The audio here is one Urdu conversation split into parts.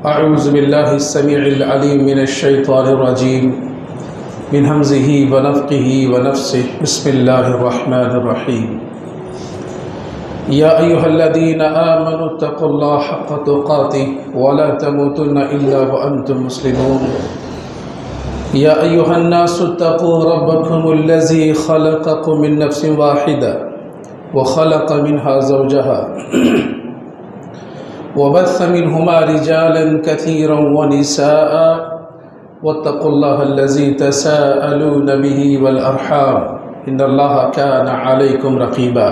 أعوذ بالله السميع العليم من الشيطان الرجيم من همزه ونفخه ونفسه بسم الله الرحمن الرحيم يا أيها الذين آمنوا اتقوا الله حق تقاته ولا تموتن إلا وأنتم مسلمون يا أيها الناس اتقوا ربكم الذي خلقكم من نفس واحدة وخلق منها زوجها وبث منهما رجالا كثيرا ونساء واتقوا الله الذي تساءلون به والأرحام إن الله كان عليكم رقيبا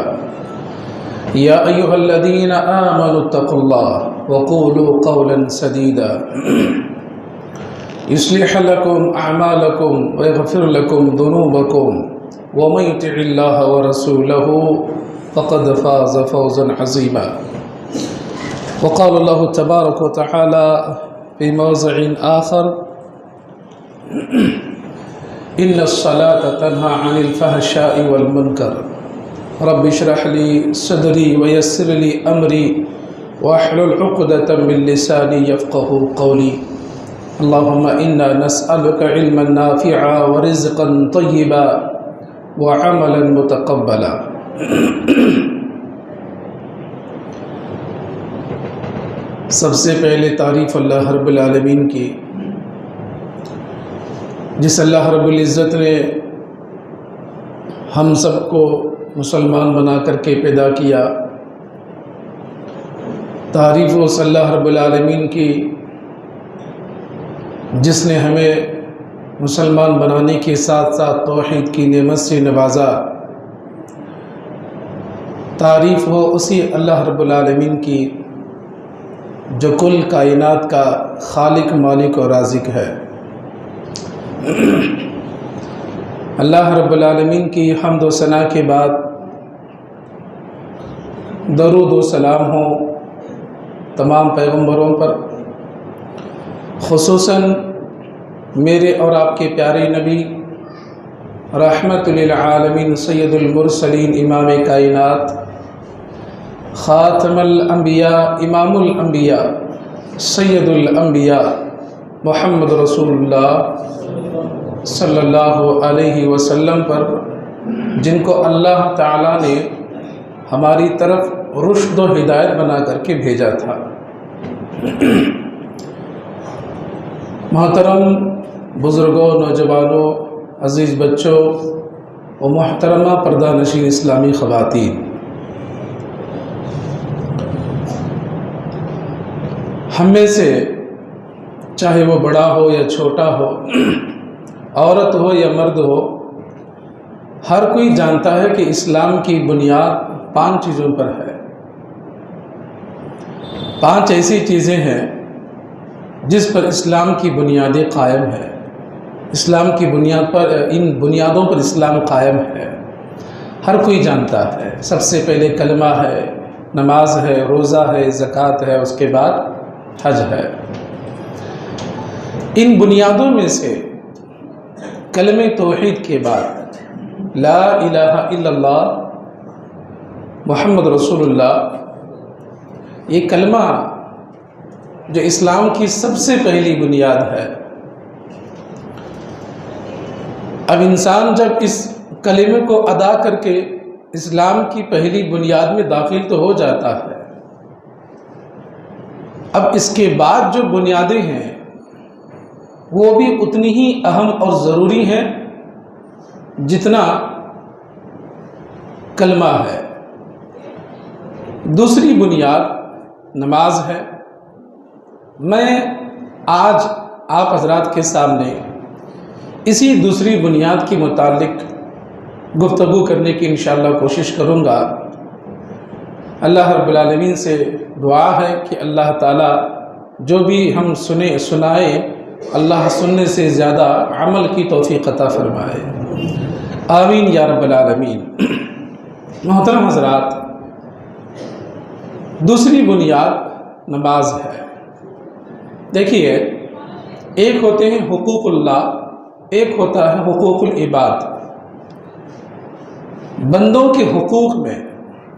يا أيها الذين آمنوا اتقوا الله وقولوا قولا سديدا يصلح لكم أعمالكم ويغفر لكم ذنوبكم ومن يطع الله ورسوله فقد فاز فوزا عظيما وقال الله تبارك وتعالى في موضع آخر إن الصلاة تنهى عن الفحشاء والمنكر رب اشرح لي صدري ويسر لي أمري واحلل عقدة من لساني يفقه قولي اللهم إنا نسألك علما نافعا ورزقا طيبا وعملا متقبلا سب سے پہلے تعریف اللہ رب العالمین کی، جس اللہ رب العزت نے ہم سب کو مسلمان بنا کر کے پیدا کیا۔ تعریف اس اللہ رب العالمین کی جس نے ہمیں مسلمان بنانے کے ساتھ ساتھ توحید کی نعمت سے نوازا۔ تعریف ہو اسی اللہ رب العالمین کی جو کل کائنات کا خالق، مالک اور رازق ہے۔ اللہ رب العالمین کی حمد و ثنا کے بعد درود و سلام ہو تمام پیغمبروں پر، خصوصاً میرے اور آپ کے پیارے نبی رحمت للعالمین سید المرسلین، امام کائنات، خاتم الانبیاء، امام الانبیاء، سید الانبیاء محمد رسول اللہ صلی اللہ علیہ وسلم پر، جن کو اللہ تعالیٰ نے ہماری طرف رشد و ہدایت بنا کر کے بھیجا تھا۔ محترم بزرگوں، نوجوانوں، عزیز بچوں و محترمہ پردہ نشین اسلامی خواتین، ہم میں سے چاہے وہ بڑا ہو یا چھوٹا ہو، عورت ہو یا مرد ہو، ہر کوئی جانتا ہے کہ اسلام کی بنیاد 5 چیزوں پر ہے۔ 5 ایسی چیزیں ہیں جس پر اسلام کی بنیادیں قائم ہیں۔ اسلام کی بنیاد پر، ان بنیادوں پر اسلام قائم ہے، ہر کوئی جانتا ہے۔ سب سے پہلے کلمہ ہے، نماز ہے، روزہ ہے، زکوٰۃ ہے، اس کے بعد حج ہے۔ ان بنیادوں میں سے کلمہ توحید کے بعد لا الہ الا اللہ محمد رسول اللہ، یہ کلمہ جو اسلام کی سب سے پہلی بنیاد ہے۔ اب انسان جب اس کلمے کو ادا کر کے اسلام کی پہلی بنیاد میں داخل تو ہو جاتا ہے، اب اس کے بعد جو بنیادیں ہیں وہ بھی اتنی ہی اہم اور ضروری ہیں جتنا کلمہ ہے۔ دوسری بنیاد نماز ہے۔ میں آج آپ حضرات کے سامنے اسی دوسری بنیاد کے متعلق گفتگو کرنے کی انشاءاللہ کوشش کروں گا۔ اللہ رب العالمین سے دعا ہے کہ اللہ تعالیٰ جو بھی ہم سنائے، اللہ سننے سے زیادہ عمل کی توفیق عطا فرمائے، آمین یا رب العالمین۔ محترم حضرات، دوسری بنیاد نماز ہے۔ دیکھیے، ایک ہوتے ہیں حقوق اللہ، ایک ہوتا ہے حقوق العباد۔ بندوں کے حقوق میں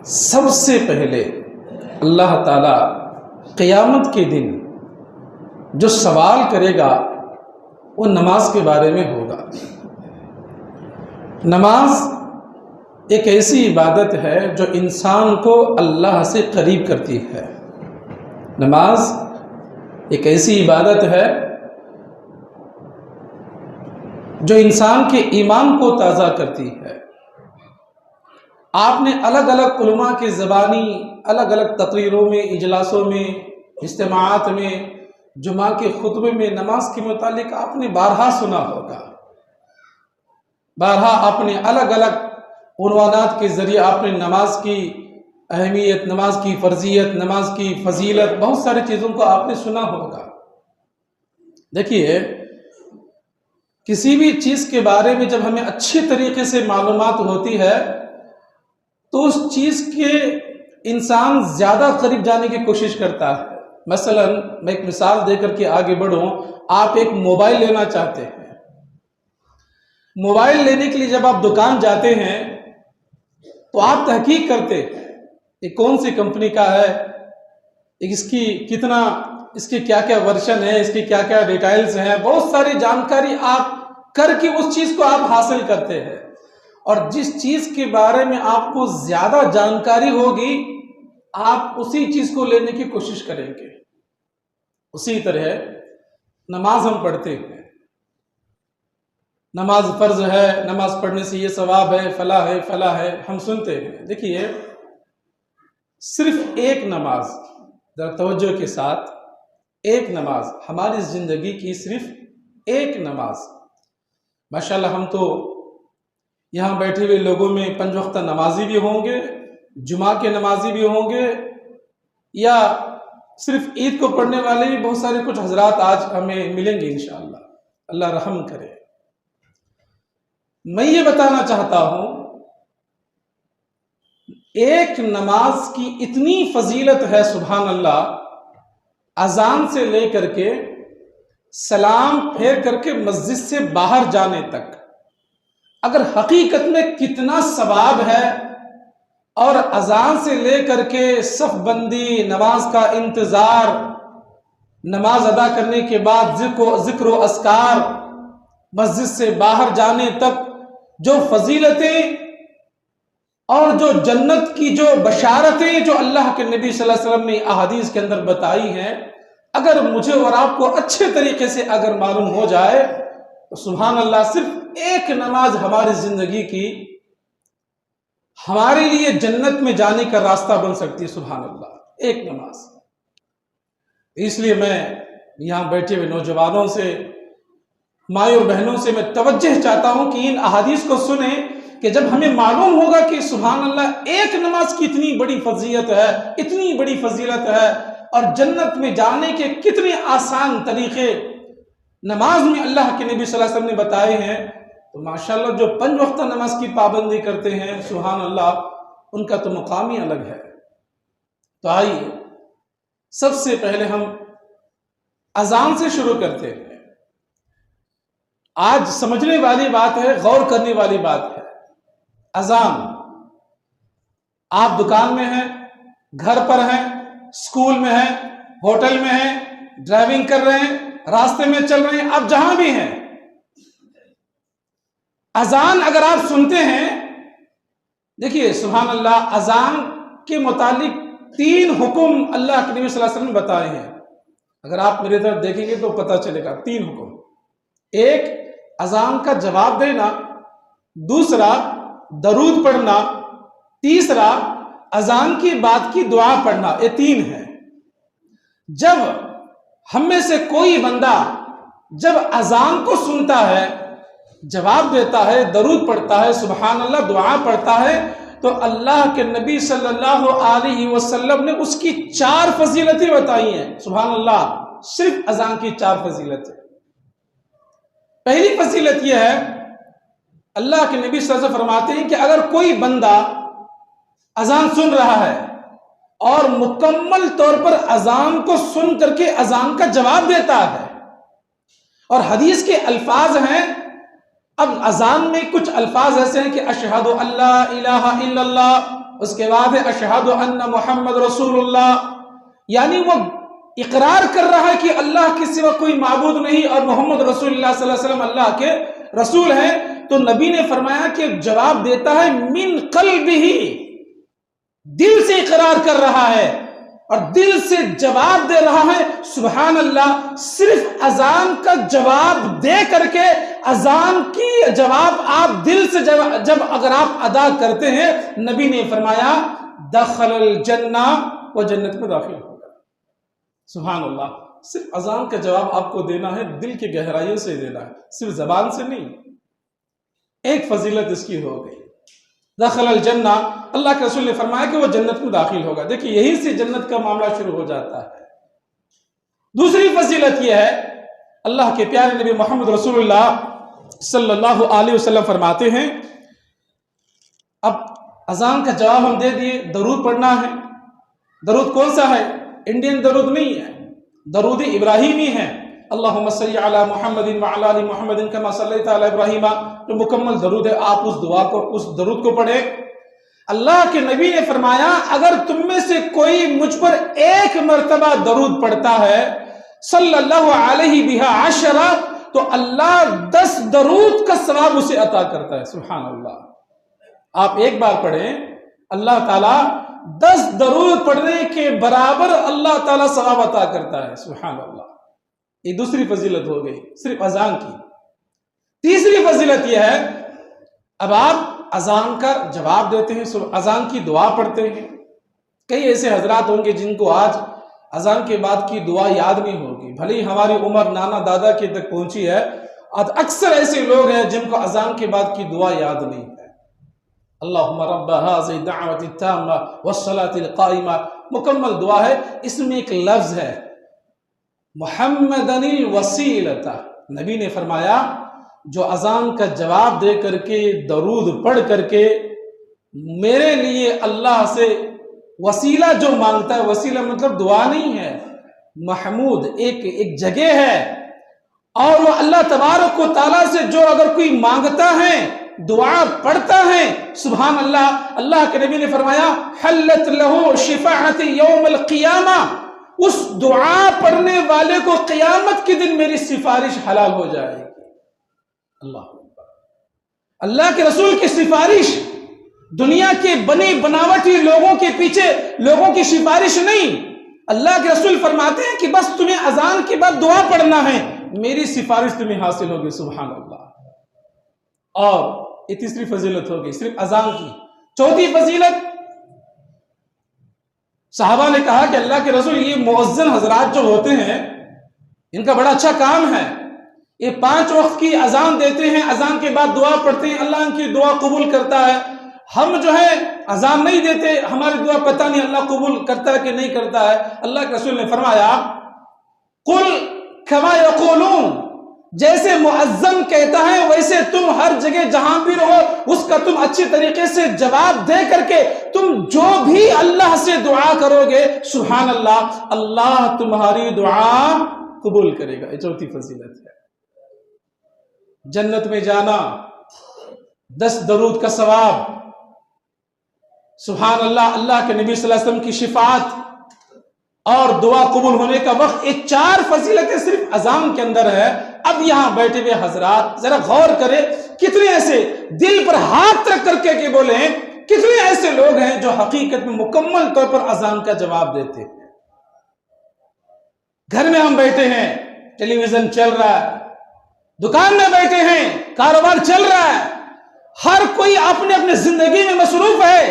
سب سے پہلے اللہ تعالیٰ قیامت کے دن جو سوال کرے گا وہ نماز کے بارے میں ہوگا۔ نماز ایک ایسی عبادت ہے جو انسان کو اللہ سے قریب کرتی ہے۔ نماز ایک ایسی عبادت ہے جو انسان کے ایمان کو تازہ کرتی ہے۔ آپ نے الگ الگ علماء کے زبانی الگ الگ تقریروں میں، اجلاسوں میں، اجتماعات میں، جمعہ کے خطبے میں نماز کے متعلق آپ نے بارہا سنا ہوگا۔ بارہا آپ نے الگ الگ عنوانات کے ذریعے آپ نے نماز کی اہمیت، نماز کی فرضیت، نماز کی فضیلت، بہت ساری چیزوں کو آپ نے سنا ہوگا۔ دیکھیے، کسی بھی چیز کے بارے میں جب ہمیں اچھے طریقے سے معلومات ہوتی ہے تو اس چیز کے انسان زیادہ قریب جانے کی کوشش کرتا ہے۔ مثلا میں ایک مثال دے کر کے آگے بڑھوں، آپ ایک موبائل لینا چاہتے ہیں۔ موبائل لینے کے لیے جب آپ دکان جاتے ہیں تو آپ تحقیق کرتے ہیں یہ کون سی کمپنی کا ہے، اس کی کیا کیا ورژن ہے، اس کی کیا کیا ڈیٹیلز ہیں، بہت ساری جانکاری آپ کر کے اس چیز کو آپ حاصل کرتے ہیں، اور جس چیز کے بارے میں آپ کو زیادہ جانکاری ہوگی آپ اسی چیز کو لینے کی کوشش کریں گے۔ اسی طرح نماز ہم پڑھتے ہیں، نماز فرض ہے، نماز پڑھنے سے یہ ثواب ہے، فلاں ہے، فلاں ہے، ہم سنتے ہیں۔ دیکھیے، صرف ایک نماز، ذرا توجہ کے ساتھ، ایک نماز، ہماری زندگی کی صرف ایک نماز۔ ماشاءاللہ ہم تو یہاں بیٹھے ہوئے لوگوں میں 5 وقتہ نمازی بھی ہوں گے، جمعہ کے نمازی بھی ہوں گے، یا صرف عید کو پڑھنے والے بھی بہت سارے کچھ حضرات آج ہمیں ملیں گے انشاءاللہ، اللہ رحم کرے۔ میں یہ بتانا چاہتا ہوں، ایک نماز کی اتنی فضیلت ہے، سبحان اللہ، اذان سے لے کر کے سلام پھیر کر کے مسجد سے باہر جانے تک، اگر حقیقت میں کتنا ثواب ہے، اور اذان سے لے کر کے صف بندی، نماز کا انتظار، نماز ادا کرنے کے بعد ذکر و اذکار، مسجد سے باہر جانے تک جو فضیلتیں اور جو جنت کی جو بشارتیں جو اللہ کے نبی صلی اللہ علیہ وسلم نے احادیث کے اندر بتائی ہیں، اگر مجھے اور آپ کو اچھے طریقے سے اگر معلوم ہو جائے تو سبحان اللہ، صرف ایک نماز ہماری زندگی کی ہمارے لیے جنت میں جانے کا راستہ بن سکتی ہے۔ سبحان اللہ، ایک نماز۔ اس لیے میں یہاں بیٹھے ہوئے نوجوانوں سے، مائیں اور بہنوں سے میں توجہ چاہتا ہوں کہ ان احادیث کو سنیں، کہ جب ہمیں معلوم ہوگا کہ سبحان اللہ ایک نماز کی اتنی بڑی فضیلت ہے، اتنی بڑی فضیلت ہے، اور جنت میں جانے کے کتنے آسان طریقے نماز میں اللہ کے نبی صلی اللہ علیہ وسلم نے بتائے ہیں، تو ماشاءاللہ جو 5 وقتہ نماز کی پابندی کرتے ہیں، سبحان اللہ، ان کا تو مقام ہی الگ ہے۔ تو آئیے سب سے پہلے ہم اذان سے شروع کرتے ہیں۔ آج سمجھنے والی بات ہے، غور کرنے والی بات ہے۔ اذان، آپ دکان میں ہیں، گھر پر ہیں، اسکول میں ہیں، ہوٹل میں ہیں، ڈرائیونگ کر رہے ہیں، راستے میں چل رہے ہیں، آپ جہاں بھی ہیں، اذان اگر آپ سنتے ہیں، دیکھیے سبحان اللہ، اذان کے متعلق 3 حکم اللہ کے نبی صلی اللہ علیہ وسلم نے بتائے ہیں۔ اگر آپ میرے طرف دیکھیں گے تو پتہ چلے گا 3 حکم۔ ایک، اذان کا جواب دینا، دوسرا درود پڑھنا، تیسرا اذان کی بعد کی دعا پڑھنا، یہ 3 ہے۔ جب ہم میں سے کوئی بندہ جب اذان کو سنتا ہے، جواب دیتا ہے، درود پڑھتا ہے، سبحان اللہ دعا پڑھتا ہے، تو اللہ کے نبی صلی اللہ علیہ وسلم نے اس کی 4 فضیلتیں بتائی ہیں۔ سبحان اللہ، صرف اذان کی 4 فضیلتیں۔ پہلی فضیلت یہ ہے، اللہ کے نبی صلی اللہ علیہ وسلم فرماتے ہیں کہ اگر کوئی بندہ اذان سن رہا ہے اور مکمل طور پر اذان کو سن کر کے اذان کا جواب دیتا ہے، اور حدیث کے الفاظ ہیں، اب اذان میں کچھ الفاظ ایسے ہیں کہ اشہد ان لا الہ الا اللہ، اس کے بعد ہے اشہد ان محمد رسول اللہ، یعنی وہ اقرار کر رہا ہے کہ اللہ کے سوا کوئی معبود نہیں اور محمد رسول اللہ صلی اللہ علیہ وسلم اللہ کے رسول ہیں، تو نبی نے فرمایا کہ جواب دیتا ہے من قلبہ، دل سے اقرار کر رہا ہے اور دل سے جواب دے رہا ہے۔ سبحان اللہ، صرف اذان کا جواب دے کر کے، اذان کی جواب آپ دل سے جب اگر آپ ادا کرتے ہیں، نبی نے فرمایا دخل الجنہ، وہ جنت میں داخل ہوگا۔ سبحان اللہ، صرف اذان کا جواب آپ کو دینا ہے، دل کی گہرائیوں سے دینا ہے، صرف زبان سے نہیں۔ ایک فضیلت اس کی ہو گئی، دخل الجنہ، اللہ کے رسول نے فرمایا کہ وہ جنت میں داخل ہوگا۔ دیکھیں یہیں سے جنت کا معاملہ شروع ہو جاتا ہے۔ دوسری فضیلت یہ ہے، اللہ کے پیارے نبی محمد رسول اللہ صلی اللہ علیہ وسلم فرماتے ہیں، اب اذان کا جواب ہم دے دیے، درود پڑھنا ہے۔ درود کون سا ہے؟ انڈین درود نہیں ہے، درود ابراہیمی ہے۔ اللہم صلی علی محمد وعلی آل محمد کما صلیت علی ابراہیم، جو مکمل درود ہے، آپ اس درود کو پڑھیں۔ اللہ کے نبی نے فرمایا اگر تم میں سے کوئی مجھ پر ایک مرتبہ درود پڑھتا ہے صلی اللہ علیہ بہا عشرہ، تو اللہ 10 درود کا ثواب اسے عطا کرتا ہے۔ سبحان اللہ، آپ ایک بار پڑھیں، اللہ تعالیٰ 10 درود پڑھنے کے برابر اللہ تعالیٰ ثواب عطا کرتا ہے۔ سبحان اللہ، یہ دوسری فضیلت ہو گئی صرف اذان کی۔ تیسری فضیلت یہ ہے، اب آپ اذان کا جواب دیتے ہیں، اذان کی دعا پڑھتے ہیں۔ کئی ایسے حضرات ہوں گے جن کو آج اذان کے بعد کی دعا یاد نہیں ہوگی، بھلے ہی ہماری عمر نانا دادا کے تک پہنچی ہے، اکثر ایسے لوگ ہیں جن کو اذان کے بعد کی دعا یاد نہیں ہے۔ اللہم رب هذه الدعوة التامة والصلاة القائمة، مکمل دعا ہے، اس میں ایک لفظ ہے محمدن الوسیلۃ۔ نبی نے فرمایا جو اذان کا جواب دے کر کے درود پڑھ کر کے میرے لیے اللہ سے وسیلہ جو مانگتا ہے، وسیلہ مطلب دعا نہیں ہے، محمود ایک جگہ ہے، اور وہ اللہ تبارک و تعالیٰ سے جو اگر کوئی مانگتا ہے، دعا پڑھتا ہے، سبحان اللہ، اللہ کے نبی نے فرمایا حلت لہو شفاعت یوم القیامہ، اس دعا پڑھنے والے کو قیامت کے دن میری سفارش حلال ہو جائے گی۔ اللہ کے رسول کی سفارش، دنیا کے بنی بناوٹی لوگوں کے پیچھے لوگوں کی سفارش نہیں، اللہ کے رسول فرماتے ہیں کہ بس تمہیں اذان کے بعد دعا پڑھنا ہے، میری سفارش تمہیں حاصل ہوگی۔ سبحان اللہ، اور یہ تیسری فضیلت ہوگی صرف اذان کی۔ چوتھی فضیلت، صحابہ نے کہا کہ اللہ کے رسول یہ مؤذن حضرات جو ہوتے ہیں ان کا بڑا اچھا کام ہے، یہ 5 وقت کی اذان دیتے ہیں، اذان کے بعد دعا پڑھتے ہیں، اللہ ان کی دعا قبول کرتا ہے۔ ہم جو ہے اذان نہیں دیتے، ہماری دعا پتہ نہیں اللہ قبول کرتا ہے کہ نہیں کرتا ہے۔ اللہ کے رسول نے فرمایا قل کما یقولون، جیسے مؤذن کہتا ہے ویسے تم ہر جگہ جہاں بھی رہو اس کا تم اچھی طریقے سے جواب دے کر کے تم جو بھی اللہ سے دعا کرو گے، سبحان اللہ، اللہ تمہاری دعا قبول کرے گا۔ یہ چوتھی فضیلت ہے۔ جنت میں جانا، 10 درود کا ثواب، سبحان اللہ، اللہ کے نبی صلی اللہ علیہ وسلم کی شفاعت اور دعا قبول ہونے کا وقت، یہ 4 فضیلتیں صرف اذان کے اندر ہے۔ اب یہاں بیٹھے ہوئے حضرات ذرا غور کریں، کتنے ایسے دل پر ہاتھ رکھ کر کے بولیں، کتنے ایسے لوگ ہیں جو حقیقت میں مکمل طور پر اذان کا جواب دیتے ہیں؟ گھر میں ہم بیٹھے ہیں، ٹیلی ویژن چل رہا ہے، دکان میں بیٹھے ہیں، کاروبار چل رہا ہے، ہر کوئی اپنے اپنے زندگی میں مصروف ہے،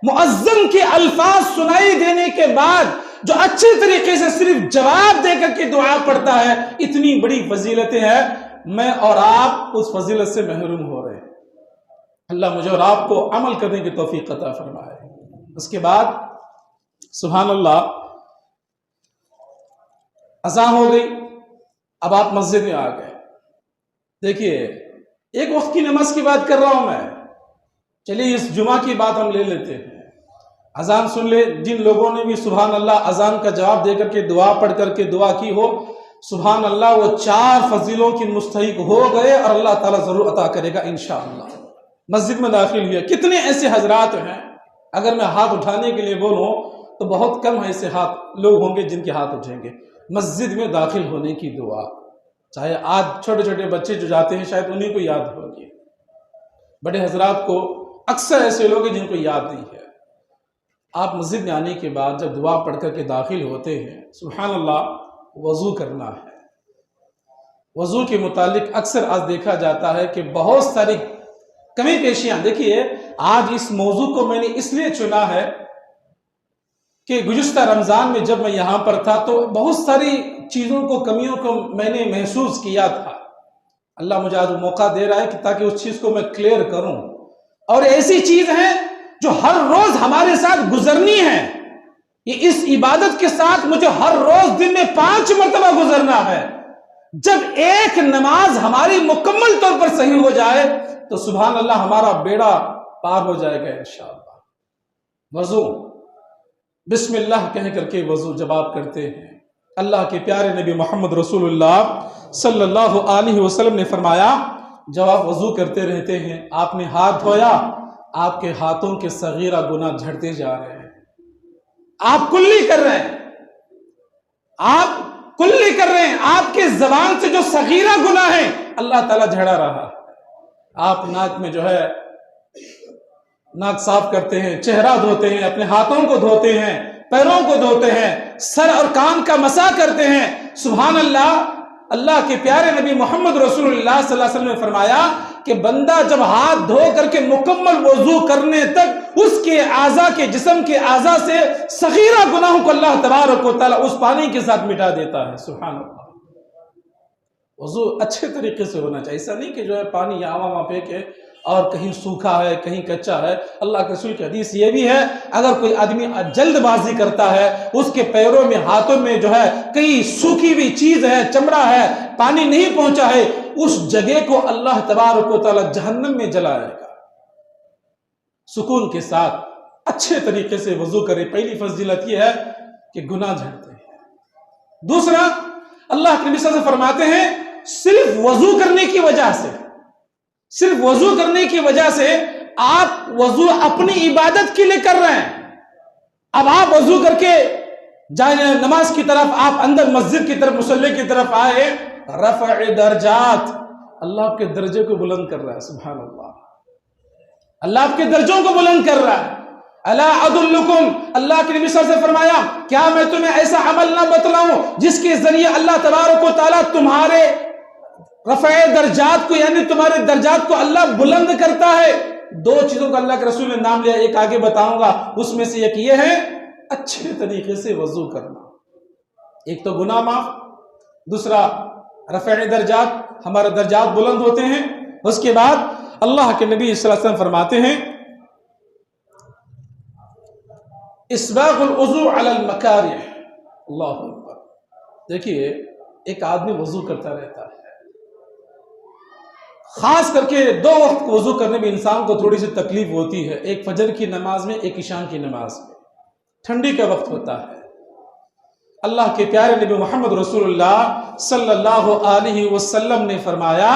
مؤذن کے الفاظ سنائی دینے کے بعد جو اچھے طریقے سے صرف جواب دے کر کے دعا پڑھتا ہے، اتنی بڑی فضیلتیں ہیں، میں اور آپ اس فضیلت سے محروم ہو رہے ہیں۔ اللہ مجھے اور آپ کو عمل کرنے کی توفیق عطا فرمائے۔ اس کے بعد سبحان اللہ، اذان ہو گئی، اب آپ مسجد میں آ گئے۔ دیکھیے ایک وقت کی نماز کی بات کر رہا ہوں میں، چلیے اس جمعہ کی بات ہم لے لیتے ہیں۔ اذان سن لے، جن لوگوں نے بھی سبحان اللہ اذان کا جواب دے کر کے دعا پڑھ کر کے دعا کی ہو، سبحان اللہ وہ 4 فضیلوں کی مستحق ہو گئے اور اللہ تعالیٰ ضرور عطا کرے گا انشاءاللہ۔ مسجد میں داخل ہوئے، کتنے ایسے حضرات ہیں، اگر میں ہاتھ اٹھانے کے لیے بولوں تو بہت کم ایسے لوگ ہوں گے جن کے ہاتھ اٹھیں گے۔ مسجد میں داخل ہونے کی دعا، چاہے آج چھوٹے چھوٹے بچے جو جاتے ہیں شاید انہیں کو یاد ہوگی، بڑے حضرات کو اکثر ایسے لوگ ہیں جن کو یاد نہیں ہے۔ آپ مسجد میں آنے کے بعد جب دعا پڑھ کر کے داخل ہوتے ہیں، سبحان اللہ، وضو کرنا ہے۔ وضو کے متعلق اکثر آج دیکھا جاتا ہے کہ بہت ساری کمی پیشیاں، دیکھیے آج اس موضوع کو میں نے اس لیے چنا ہے کہ گزشتہ رمضان میں جب میں یہاں پر تھا تو بہت ساری چیزوں کو، کمیوں کو میں نے محسوس کیا تھا۔ اللہ مجھے آج موقع دے رہا ہے کہ تاکہ اس چیز کو میں کلیئر کروں، اور ایسی چیز ہے جو ہر روز ہمارے ساتھ گزرنی ہے۔ یہ اس عبادت کے ساتھ مجھے ہر روز دن میں 5 مرتبہ گزرنا ہے۔ جب ایک نماز ہماری مکمل طور پر صحیح ہو جائے تو سبحان اللہ ہمارا بیڑا پار ہو جائے گا انشاءاللہ۔ وضو، بسم اللہ کہہ کر کے وضو جب آپ کرتے ہیں، اللہ کے پیارے نبی محمد رسول اللہ صلی اللہ علیہ وسلم نے فرمایا، جب آپ وضو کرتے رہتے ہیں، آپ نے ہاتھ دھویا، آپ کے ہاتھوں کے صغیرہ گناہ جھڑتے جا رہے ہیں۔ آپ کلی کر رہے ہیں، آپ کلی کر رہے ہیں، آپ کے زبان سے جو صغیرہ گناہ ہیں اللہ تعالیٰ جھڑا رہا۔ آپ ناک میں جو ہے ناک صاف کرتے ہیں، چہرہ دھوتے ہیں، اپنے ہاتھوں کو دھوتے ہیں، پیروں کو دھوتے ہیں، سر اور کان کا مسح کرتے ہیں۔ سبحان اللہ، اللہ کے پیارے نبی محمد رسول اللہ صلی اللہ علیہ وسلم نے فرمایا کہ بندہ جب ہاتھ دھو کر کے مکمل وضو کرنے تک اس کے اعضاء کے، جسم کے اعضاء سے صغیرہ گناہوں کو اللہ تبارک و تعالیٰ اس پانی کے ساتھ مٹا دیتا ہے۔ سبحان اللہ، وضو اچھے طریقے سے ہونا چاہیے، ایسا نہیں کہ جو ہے پانی یہاں وہاں پھینکے اور کہیں سوکھا ہے کہیں کچا ہے۔ اللہ کے رسول کی حدیث یہ بھی ہے، اگر کوئی آدمی جلد بازی کرتا ہے، اس کے پیروں میں، ہاتھوں میں جو ہے کئی سوکھی ہوئی چیز ہے، چمڑا ہے، پانی نہیں پہنچا ہے، اس جگہ کو اللہ تبارک و تعالی جہنم میں جلائے گا۔ سکون کے ساتھ اچھے طریقے سے وضو کرے۔ پہلی فضیلت یہ ہے کہ گناہ جھڑتے ہیں۔ دوسرا، اللہ کے نبی صلی اللہ علیہ وسلم فرماتے ہیں صرف وضو کرنے کی وجہ سے، صرف وضو کرنے کی وجہ سے، آپ وضو اپنی عبادت کے لیے کر رہے ہیں، اب آپ وضو کر کے جائیں نماز کی طرف، آپ اندر مسجد کی طرف، مصلی کی طرف آئے، رفع درجات، اللہ آپ کے درجے کو بلند کر رہا ہے۔ سبحان اللہ، اللہ آپ کے درجوں کو بلند کر رہا ہے۔ الا ادلکم، اللہ کے نبی صلی اللہ علیہ وسلم فرمایا، کیا میں تمہیں ایسا عمل نہ بتلاؤں جس کے ذریعے اللہ تبارک و تعالیٰ تمہارے رفع درجات کو، یعنی تمہارے درجات کو اللہ بلند کرتا ہے۔ 2 چیزوں کا اللہ کے رسول نے نام لیا، ایک آگے بتاؤں گا، اس میں سے ایک یہ ہے اچھے طریقے سے وضو کرنا، ایک تو گناہ معاف، دوسرا رفع درجات، ہمارے درجات بلند ہوتے ہیں۔ اس کے بعد اللہ کے نبی صلی اللہ علیہ وسلم فرماتے ہیں اسباغ الوضوء علی المکارہ۔ اللہ اکبر، دیکھیے ایک آدمی وضو کرتا رہتا ہے، خاص کر کے 2 وقت وضو کرنے میں انسان کو تھوڑی سی تکلیف ہوتی ہے، ایک فجر کی نماز میں، ایک عشاء کی نماز میں، ٹھنڈی کا وقت ہوتا ہے۔ اللہ کے پیارے نبی محمد رسول اللہ صلی اللہ علیہ وسلم نے فرمایا،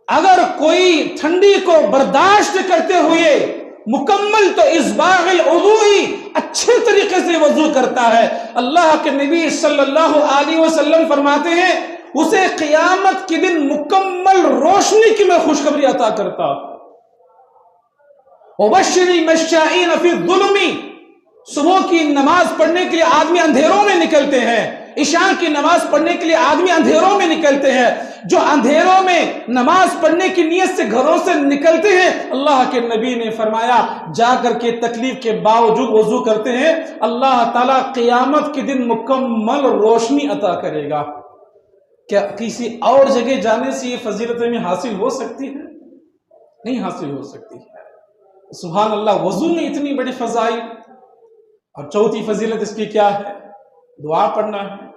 اگر کوئی ٹھنڈی کو برداشت کرتے ہوئے مکمل تو اسباغ الوضوء اچھے طریقے سے وضو کرتا ہے، اللہ کے نبی صلی اللہ علیہ وسلم فرماتے ہیں اسے قیامت کے دن مکمل روشنی کی میں خوشخبری عطا کرتا ہوں۔ وبشر المشائین فی الظلم، صبح کی نماز پڑھنے کے لیے آدمی اندھیروں میں نکلتے ہیں، عشاء کی نماز پڑھنے کے لیے آدمی اندھیروں میں نکلتے ہیں، جو اندھیروں میں نماز پڑھنے کی نیت سے گھروں سے نکلتے ہیں، اللہ کے نبی نے فرمایا جا کر کے تکلیف کے باوجود وضو کرتے ہیں، اللہ تعالیٰ قیامت کے دن مکمل روشنی عطا کرے گا۔ کیا کسی اور جگہ جانے سے یہ فضیلت میں حاصل ہو سکتی ہے؟ نہیں حاصل ہو سکتی ہے۔ سبحان اللہ، وضو میں اتنی بڑی فضائل۔ اور چوتھی فضیلت اس کی کیا ہے؟ دعا پڑھنا ہے،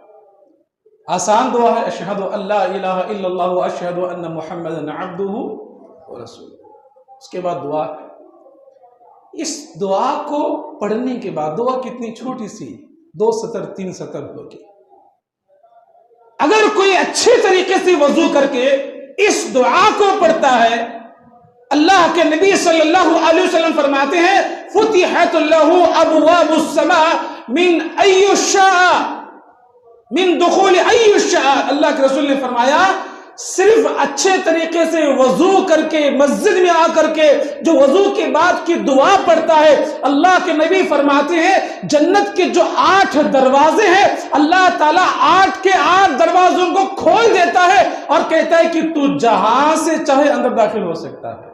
آسان دعا ہے، اشہد ان لا الہ الا اللہ واشہد ان محمدا عبدہ ورسولہ۔ اس کے بعد دعا ہے، اس دعا کو پڑھنے کے بعد، دعا کتنی چھوٹی سی 2 سطر 3 سطر ہوگی، اگر کوئی اچھے طریقے سے وضو کر کے اس دعا کو پڑھتا ہے، اللہ کے نبی صلی اللہ علیہ وسلم فرماتے ہیں فتحت له ابواب السماء من ای شاء من دخول ای الشعار، اللہ کے رسول نے فرمایا صرف اچھے طریقے سے وضو کر کے مسجد میں آ کر کے جو وضو کے بعد کی دعا پڑھتا ہے، اللہ کے نبی فرماتے ہیں جنت کے جو 8 دروازے ہیں اللہ تعالیٰ 8 کے 8 دروازوں کو کھول دیتا ہے اور کہتا ہے کہ تو جہاں سے چاہے اندر داخل ہو سکتا ہے۔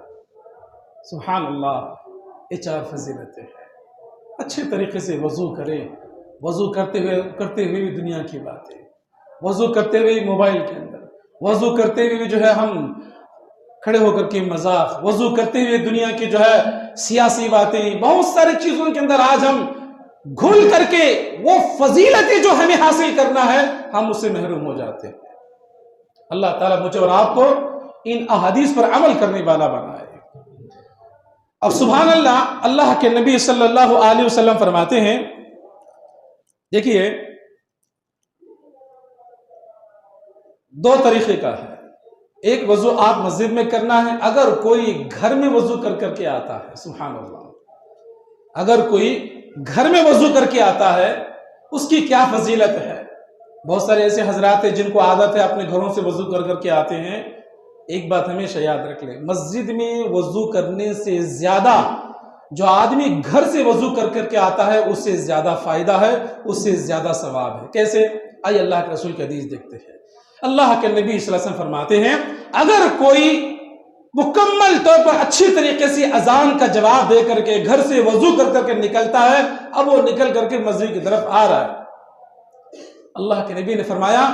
سبحان اللہ، یہ 4 فضیلتیں ہیں۔ اچھے طریقے سے وضو کریں، وضو کرتے ہوئے بھی دنیا کی باتیں، وضو کرتے ہوئے موبائل کے اندر، وضو کرتے ہوئے جو ہے ہم کھڑے ہو کر کے مذاق، وضو کرتے ہوئے دنیا کی جو ہے سیاسی باتیں، بہت ساری چیزوں کے اندر آج ہم گھل کر کے وہ فضیلتیں جو ہمیں حاصل کرنا ہے ہم اس سے محروم ہو جاتے ہیں۔ اللہ تعالیٰ مجھے اور آپ کو ان احادیث پر عمل کرنے والا بنائے۔ اب سبحان اللہ، اللہ کے نبی صلی اللہ علیہ وسلم فرماتے ہیں، دیکھیے 2 طریقے کا ہے۔ ایک وضو آپ مسجد میں کرنا ہے، اگر کوئی گھر میں وضو کر کے آتا ہے، سبحان اللہ، اگر کوئی گھر میں وضو کر کے آتا ہے اس کی کیا فضیلت ہے۔ بہت سارے ایسے حضرات ہیں جن کو عادت ہے اپنے گھروں سے وضو کر کے آتے ہیں۔ ایک بات ہمیشہ یاد رکھ لیں، مسجد میں وضو کرنے سے زیادہ جو آدمی گھر سے وضو کر کے آتا ہے اس سے زیادہ فائدہ ہے، اس سے زیادہ ثواب ہے۔ کیسے؟ آئیے اللہ کے رسول کی حدیث دیکھتے ہیں۔ اللہ کے نبی صلی اللہ علیہ وسلم فرماتے ہیں اگر کوئی مکمل طور پر اچھی طریقے سے اذان کا جواب دے کر کے گھر سے وضو کر کے نکلتا ہے، اب وہ نکل کر کے مسجد کی طرف آ رہا ہے، اللہ کے نبی نے فرمایا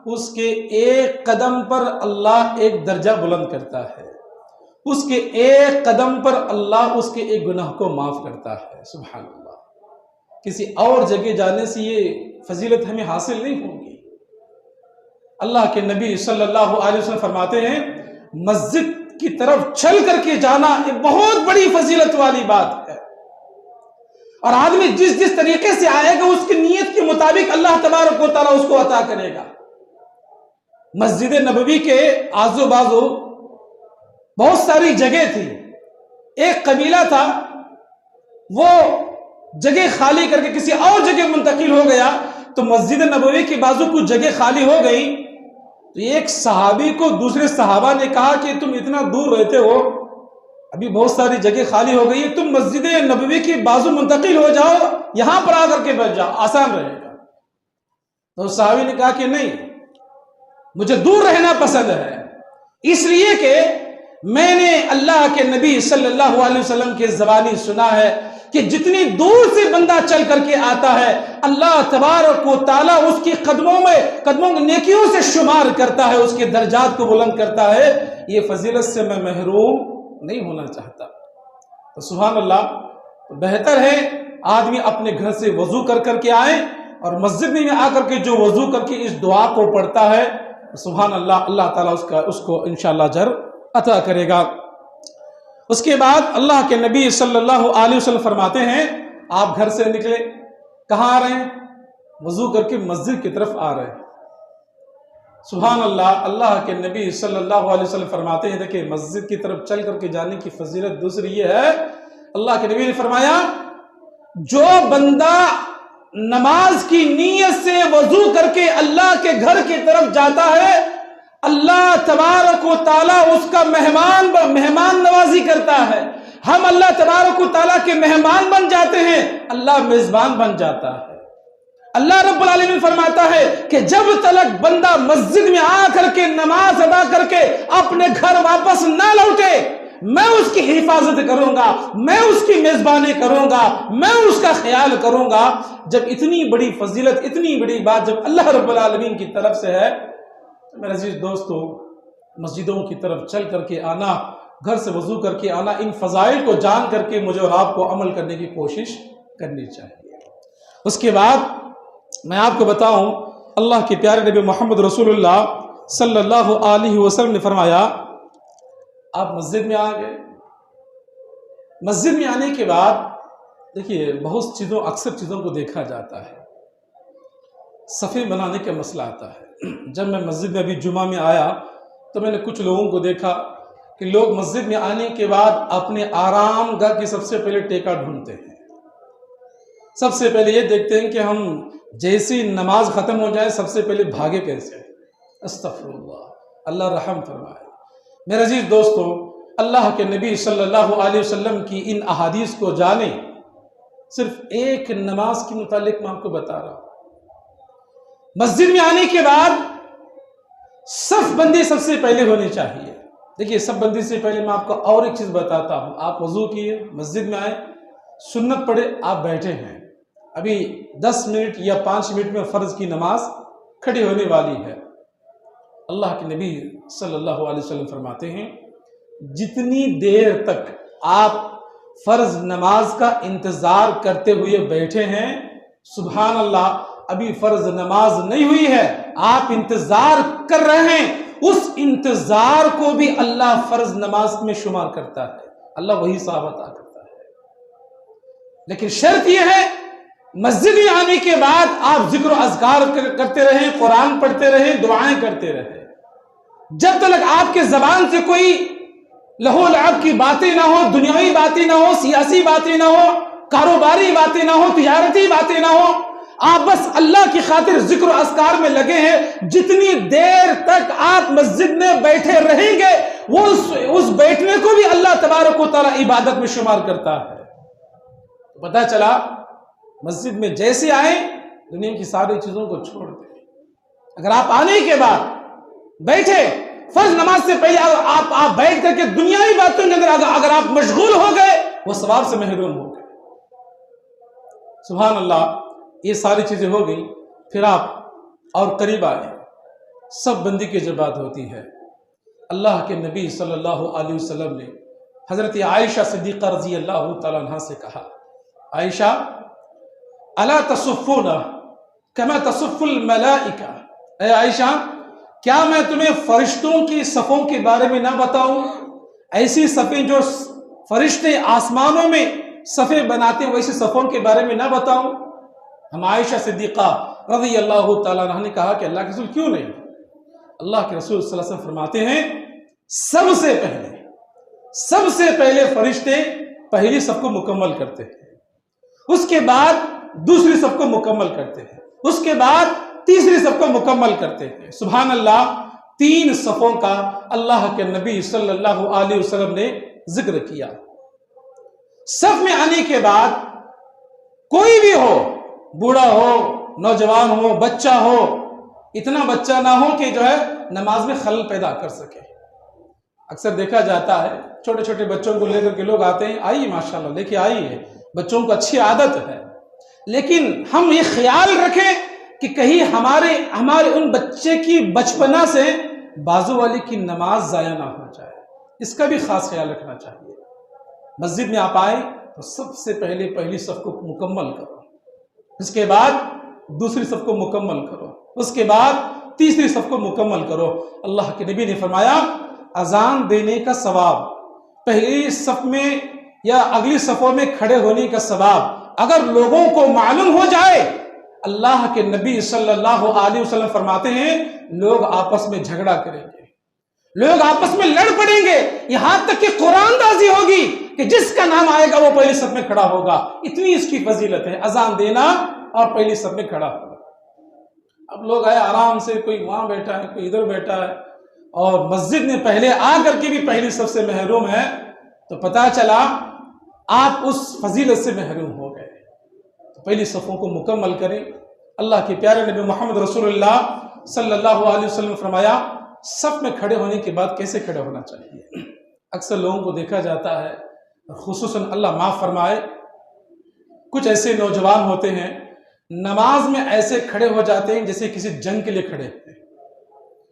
اس کے ایک قدم پر اللہ ایک درجہ بلند کرتا ہے، اس کے ایک قدم پر اللہ اس کے ایک گناہ کو معاف کرتا ہے۔ سبحان اللہ، کسی اور جگہ جانے سے یہ فضیلت ہمیں حاصل نہیں ہوگی۔ اللہ کے نبی صلی اللہ علیہ وسلم فرماتے ہیں مسجد کی طرف چل کر کے جانا ایک بہت بڑی فضیلت والی بات ہے، اور آدمی جس طریقے سے آئے گا اس کی نیت کے مطابق اللہ تبارک و تعالیٰ اس کو عطا کرے گا۔ مسجد نبوی کے آزو بازو بہت ساری جگہ تھی، ایک قبیلہ تھا، وہ جگہ خالی کر کے کسی اور جگہ منتقل ہو گیا، تو مسجد نبوی کے بازو کچھ جگہ خالی ہو گئی، تو ایک صحابی کو دوسرے صحابہ نے کہا کہ تم اتنا دور رہتے ہو، ابھی بہت ساری جگہ خالی ہو گئی ہے، تم مسجد نبوی کے بازو منتقل ہو جاؤ، یہاں پر آ کر کے بیٹھ جاؤ، آسان رہے گا۔ تو صحابی نے کہا کہ نہیں، مجھے دور رہنا پسند ہے، اس لیے کہ میں نے اللہ کے نبی صلی اللہ علیہ وسلم کے زبانی سنا ہے کہ جتنی دور سے بندہ چل کر کے آتا ہے اللہ تبارک و تعالیٰ اس کی قدموں نیکیوں سے شمار کرتا ہے، اس کے درجات کو بلند کرتا ہے۔ یہ فضیلت سے میں محروم نہیں ہونا چاہتا۔ تو سبحان اللہ، بہتر ہے آدمی اپنے گھر سے وضو کر کے آئے اور مسجد میں آ کر کے جو وضو کر کے اس دعا کو پڑھتا ہے، سبحان اللہ، اللہ تعالیٰ اس کو انشاءاللہ اجر عطا کرے گا۔ اس کے بعد اللہ کے نبی صلی اللہ علیہ وسلم فرماتے ہیں آپ گھر سے نکلے، کہاں آ رہے ہیں؟ وضو کر کے مسجد کی طرف آ رہے ہیں۔ سبحان اللہ، اللہ کے نبی صلی اللہ علیہ وسلم فرماتے ہیں دیکھیں مسجد کی طرف چل کر کے جانے کی فضیلت دوسری یہ ہے، اللہ کے نبی نے فرمایا جو بندہ نماز کی نیت سے وضو کر کے اللہ کے گھر کی طرف جاتا ہے، اللہ تبارک و تعالیٰ اس کا مہمان نوازی کرتا ہے۔ ہم اللہ تبارک و تعالیٰ کے مہمان بن جاتے ہیں، اللہ میزبان بن جاتا ہے۔ اللہ رب العالمین فرماتا ہے کہ جب تلک بندہ مسجد میں آ کر کے نماز ادا کر کے اپنے گھر واپس نہ لوٹے، میں اس کی حفاظت کروں گا، میں اس کی میزبانی کروں گا، میں اس کا خیال کروں گا۔ جب اتنی بڑی فضیلت، اتنی بڑی بات جب اللہ رب العالمین کی طرف سے ہے، میرے عزیز دوستو، مسجدوں کی طرف چل کر کے آنا، گھر سے وضو کر کے آنا، ان فضائل کو جان کر کے مجھے اور آپ کو عمل کرنے کی کوشش کرنی چاہیے۔ اس کے بعد میں آپ کو بتاؤں، اللہ کے پیارے نبی محمد رسول اللہ صلی اللہ علیہ وسلم نے فرمایا آپ مسجد میں آ گئے، مسجد میں آنے کے بعد دیکھیے بہت اکثر چیزوں کو دیکھا جاتا ہے، صفیں بنانے کا مسئلہ آتا ہے۔ جب میں مسجد میں ابھی جمعہ میں آیا تو میں نے کچھ لوگوں کو دیکھا کہ لوگ مسجد میں آنے کے بعد اپنے آرام گاہ کی سب سے پہلے ٹیکا ڈھونڈتے ہیں، سب سے پہلے یہ دیکھتے ہیں کہ ہم جیسی نماز ختم ہو جائے سب سے پہلے بھاگے کیسے. استغفر اللہ، اللہ رحم فرمائے. میرے عزیز دوستو، اللہ کے نبی صلی اللہ علیہ وسلم کی ان احادیث کو جانیں. صرف ایک نماز کے متعلق میں آپ کو بتا رہا ہوں. مسجد میں آنے کے بعد صف بندی سب سے پہلے ہونی چاہیے. دیکھیے، صف بندی سے پہلے میں آپ کو اور ایک چیز بتاتا ہوں. آپ وضو کیے، مسجد میں آئے، سنت پڑھے، آپ بیٹھے ہیں. ابھی 10 منٹ یا 5 منٹ میں فرض کی نماز کھڑی ہونے والی ہے. اللہ کے نبی صلی اللہ علیہ وسلم فرماتے ہیں جتنی دیر تک آپ فرض نماز کا انتظار کرتے ہوئے بیٹھے ہیں، سبحان اللہ، ابھی فرض نماز نہیں ہوئی ہے، آپ انتظار کر رہے ہیں، اس انتظار کو بھی اللہ فرض نماز میں شمار کرتا ہے. اللہ وہی ثواب عطا کرتا ہے. لیکن شرط یہ ہے مسجد میں آنے کے بعد آپ ذکر و اذکار کرتے رہیں، قرآن پڑھتے رہیں، دعائیں کرتے رہیں. جب تک آپ کے زبان سے کوئی لہو لعب کی باتیں نہ ہو، دنیاوی باتیں نہ ہو، سیاسی باتیں نہ ہو، کاروباری باتیں نہ ہو، تجارتی باتیں نہ ہو، آپ بس اللہ کی خاطر ذکر و اذکار میں لگے ہیں. جتنی دیر تک آپ مسجد میں بیٹھے رہیں گے وہ اس بیٹھنے کو بھی اللہ تبارک و تعالی عبادت میں شمار کرتا ہے. پتہ چلا مسجد میں جیسے آئیں دنیا کی ساری چیزوں کو چھوڑ دیں. اگر آپ آنے کے بعد بیٹھے فرض نماز سے پہلے آپ بیٹھ کر کے دنیاوی باتوں کے اندر اگر آپ مشغول ہو گئے وہ ثواب سے محروم ہو گئے. سبحان اللہ، یہ ساری چیزیں ہو گئی. پھر آپ اور قریب آئے. سب بندی کی جو بات ہوتی ہے، اللہ کے نبی صلی اللہ علیہ وسلم نے حضرت عائشہ صدیقہ رضی اللہ تعالیٰ عنہ سے کہا، عائشہ الا تصفون کما تصف الملائکہ، اے عائشہ کیا میں تمہیں فرشتوں کی صفوں کے بارے میں نہ بتاؤں؟ ایسی صفیں جو فرشتے آسمانوں میں صفیں بناتے ہیں ویسی صفوں کے بارے میں نہ بتاؤں؟ ہم عائشہ صدیقہ رضی اللہ تعالیٰ عنہ نے کہا کہ اللہ کے رسول کیوں نہیں؟ اللہ کے رسول صلی اللہ علیہ وسلم فرماتے ہیں سب سے پہلے فرشتے پہلی صف کو مکمل کرتے ہیں، اس کے بعد دوسری صف کو مکمل کرتے ہیں، اس کے بعد تیسری صف کو مکمل کرتے ہیں. سبحان اللہ، 3 صفوں کا اللہ کے نبی صلی اللہ علیہ وسلم نے ذکر کیا. صف میں آنے کے بعد کوئی بھی ہو، بوڑھا ہو، نوجوان ہو، بچہ ہو، اتنا بچہ نہ ہو کہ جو ہے نماز میں خلل پیدا کر سکے. اکثر دیکھا جاتا ہے چھوٹے چھوٹے بچوں کو لے کر کے لوگ آتے ہیں، آئیے ماشاءاللہ لے کے آئیے، بچوں کو اچھی عادت ہے. لیکن ہم یہ خیال رکھیں کہ کہیں ہمارے ان بچے کی بچپنا سے بازو والی کی نماز ضائع نہ ہو جائے. اس کا بھی خاص خیال رکھنا چاہیے. مسجد میں آپ آئیں تو سب سے پہلے پہلی صف کو مکمل کرو، اس کے بعد دوسری صف کو مکمل کرو، اس کے بعد تیسری صف کو مکمل کرو. اللہ کے نبی نے فرمایا اذان دینے کا ثواب، پہلی صف میں یا اگلی صفوں میں کھڑے ہونے کا ثواب اگر لوگوں کو معلوم ہو جائے، اللہ کے نبی صلی اللہ علیہ وسلم فرماتے ہیں لوگ آپس میں جھگڑا کریں گے، لوگ آپس میں لڑ پڑیں گے، یہاں تک کہ قرآن دازی ہوگی کہ جس کا نام آئے گا وہ پہلی صف میں کھڑا ہوگا. اتنی اس کی فضیلت ہے اذان دینا اور پہلی صف میں کھڑا ہوگا. اب لوگ آئے آرام سے، کوئی وہاں بیٹھا ہے، کوئی ادھر بیٹھا ہے، اور مسجد میں پہلے آ کر کے بھی پہلی صف سے محروم ہے، تو پتہ چلا آپ اس فضیلت سے محروم ہو گئے. تو پہلی صفوں کو مکمل کریں. اللہ کے پیارے نبی محمد رسول اللہ صلی اللہ علیہ وسلم نے فرمایا صف میں کھڑے ہونے کے بعد کیسے کھڑے ہونا چاہیے. اکثر لوگوں کو دیکھا جاتا ہے، خصوصاً اللہ معاف فرمائے، کچھ ایسے نوجوان ہوتے ہیں نماز میں ایسے کھڑے ہو جاتے ہیں جیسے کسی جنگ کے لیے کھڑے ہوتے ہیں،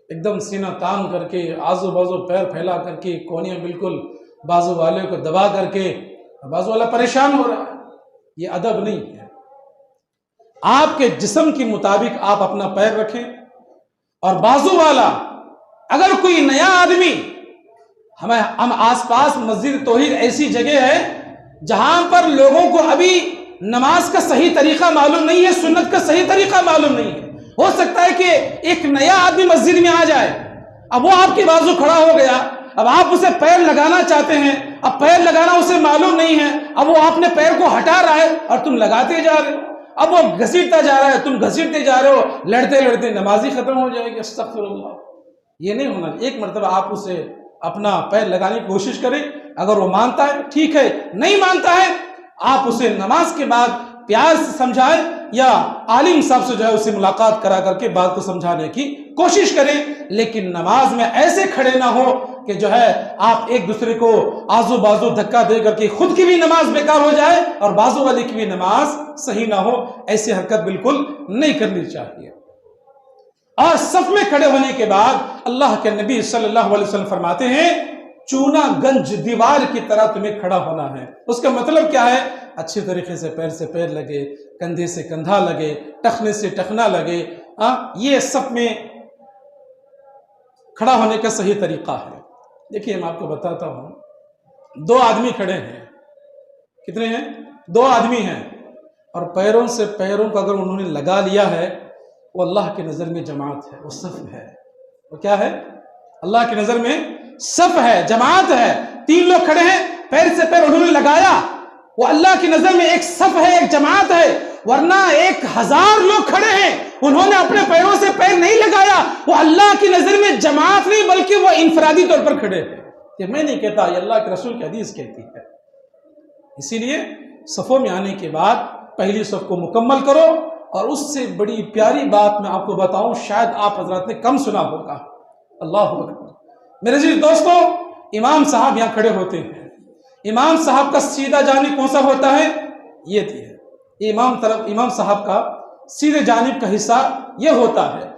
ایک دم سینہ تان کر کے، آزو بازو پیر پھیلا کر کے، کونیاں بالکل بازو والے کو دبا کر کے، بازو والا پریشان ہو رہا ہے. یہ ادب نہیں ہے. آپ کے جسم کے مطابق آپ اپنا پیر رکھیں، اور بازو والا اگر کوئی نیا آدمی، ہم آس پاس مسجد توحید ایسی جگہ ہے جہاں پر لوگوں کو ابھی نماز کا صحیح طریقہ معلوم نہیں ہے، سنت کا صحیح طریقہ معلوم نہیں ہے. ہو سکتا ہے کہ ایک نیا آدمی مسجد میں آ جائے، اب وہ آپ کے بازو کھڑا ہو گیا، اب آپ اسے پیر لگانا چاہتے ہیں، اب پیر لگانا اسے معلوم نہیں ہے، اب وہ اپنے پیر کو ہٹا رہا ہے اور تم لگاتے جا رہے ہو، اب وہ گھسیٹتا جا رہا ہے، تم گھسیٹتے جا رہے ہو، لڑتے لڑتے نماز ہی ختم ہو جائے گی۔ استغفر اللہ، یہ نہیں ہونا۔ ایک مرتبہ آپ اسے اپنا پیر لگانے کی کوشش کریں، اگر وہ مانتا ہے ٹھیک ہے، نہیں مانتا ہے آپ اسے نماز کے بعد پیار سے سمجھائیں، یا عالم صاحب سے جو ہے اسے ملاقات کرا کر کے بات کو سمجھانے کی کوشش کریں، لیکن نماز میں ایسے کھڑے نہ ہو کہ جو ہے آپ ایک دوسرے کو آزو بازو دھکا دے کر کے خود کی بھی نماز بیکار ہو جائے اور بازو والے کی بھی نماز صحیح نہ ہو۔ ایسی حرکت بالکل نہیں کرنی چاہیے۔ اور صف میں کھڑے ہونے کے بعد اللہ کے نبی صلی اللہ علیہ وسلم فرماتے ہیں چونا گنج دیوار کی طرح تمہیں کھڑا ہونا ہے۔ اس کا مطلب کیا ہے؟ اچھی طریقے سے پیر لگے، کندھے سے کندھا لگے، ٹخنے سے ٹخنا لگے۔ یہ صف میں کھڑا ہونے کا صحیح طریقہ ہے۔ دیکھیے میں آپ کو بتاتا ہوں، دو آدمی کھڑے ہیں، کتنے ہیں؟ دو آدمی ہیں، اور پیروں سے پیروں کو اگر انہوں نے لگا لیا ہے، وہ اللہ کی نظر میں جماعت ہے، وہ صف ہے۔ وہ کیا ہے؟ اللہ کی نظر میں صف ہے، جماعت ہے۔ تین لوگ کھڑے ہیں، پیر سے پیر انہوں نے لگایا، وہ اللہ کی نظر میں ایک صف ہے، ایک جماعت ہے۔ ورنہ 1000 لوگ کھڑے ہیں، انہوں نے اپنے پیروں سے پیر نہیں لگایا، وہ اللہ کی نظر میں جماعت نہیں بلکہ وہ انفرادی طور پر کھڑے ہیں۔ یہ میں نہیں کہتا، یہ اللہ کے رسول کی حدیث کہتی ہے۔ اسی لیے صفوں میں آنے کے بعد پہلی صف کو مکمل کرو۔ اور اس سے بڑی پیاری بات میں آپ کو بتاؤں، شاید آپ حضرات نے کم سنا ہوگا، اللہ اکبر۔ میرے عزیز دوستو، امام صاحب یہاں کھڑے ہوتے ہیں، امام صاحب کا سیدھا جانب کون سا ہوتا ہے؟ یہ امام صاحب کا سیدھے جانب کا حصہ یہ ہوتا ہے۔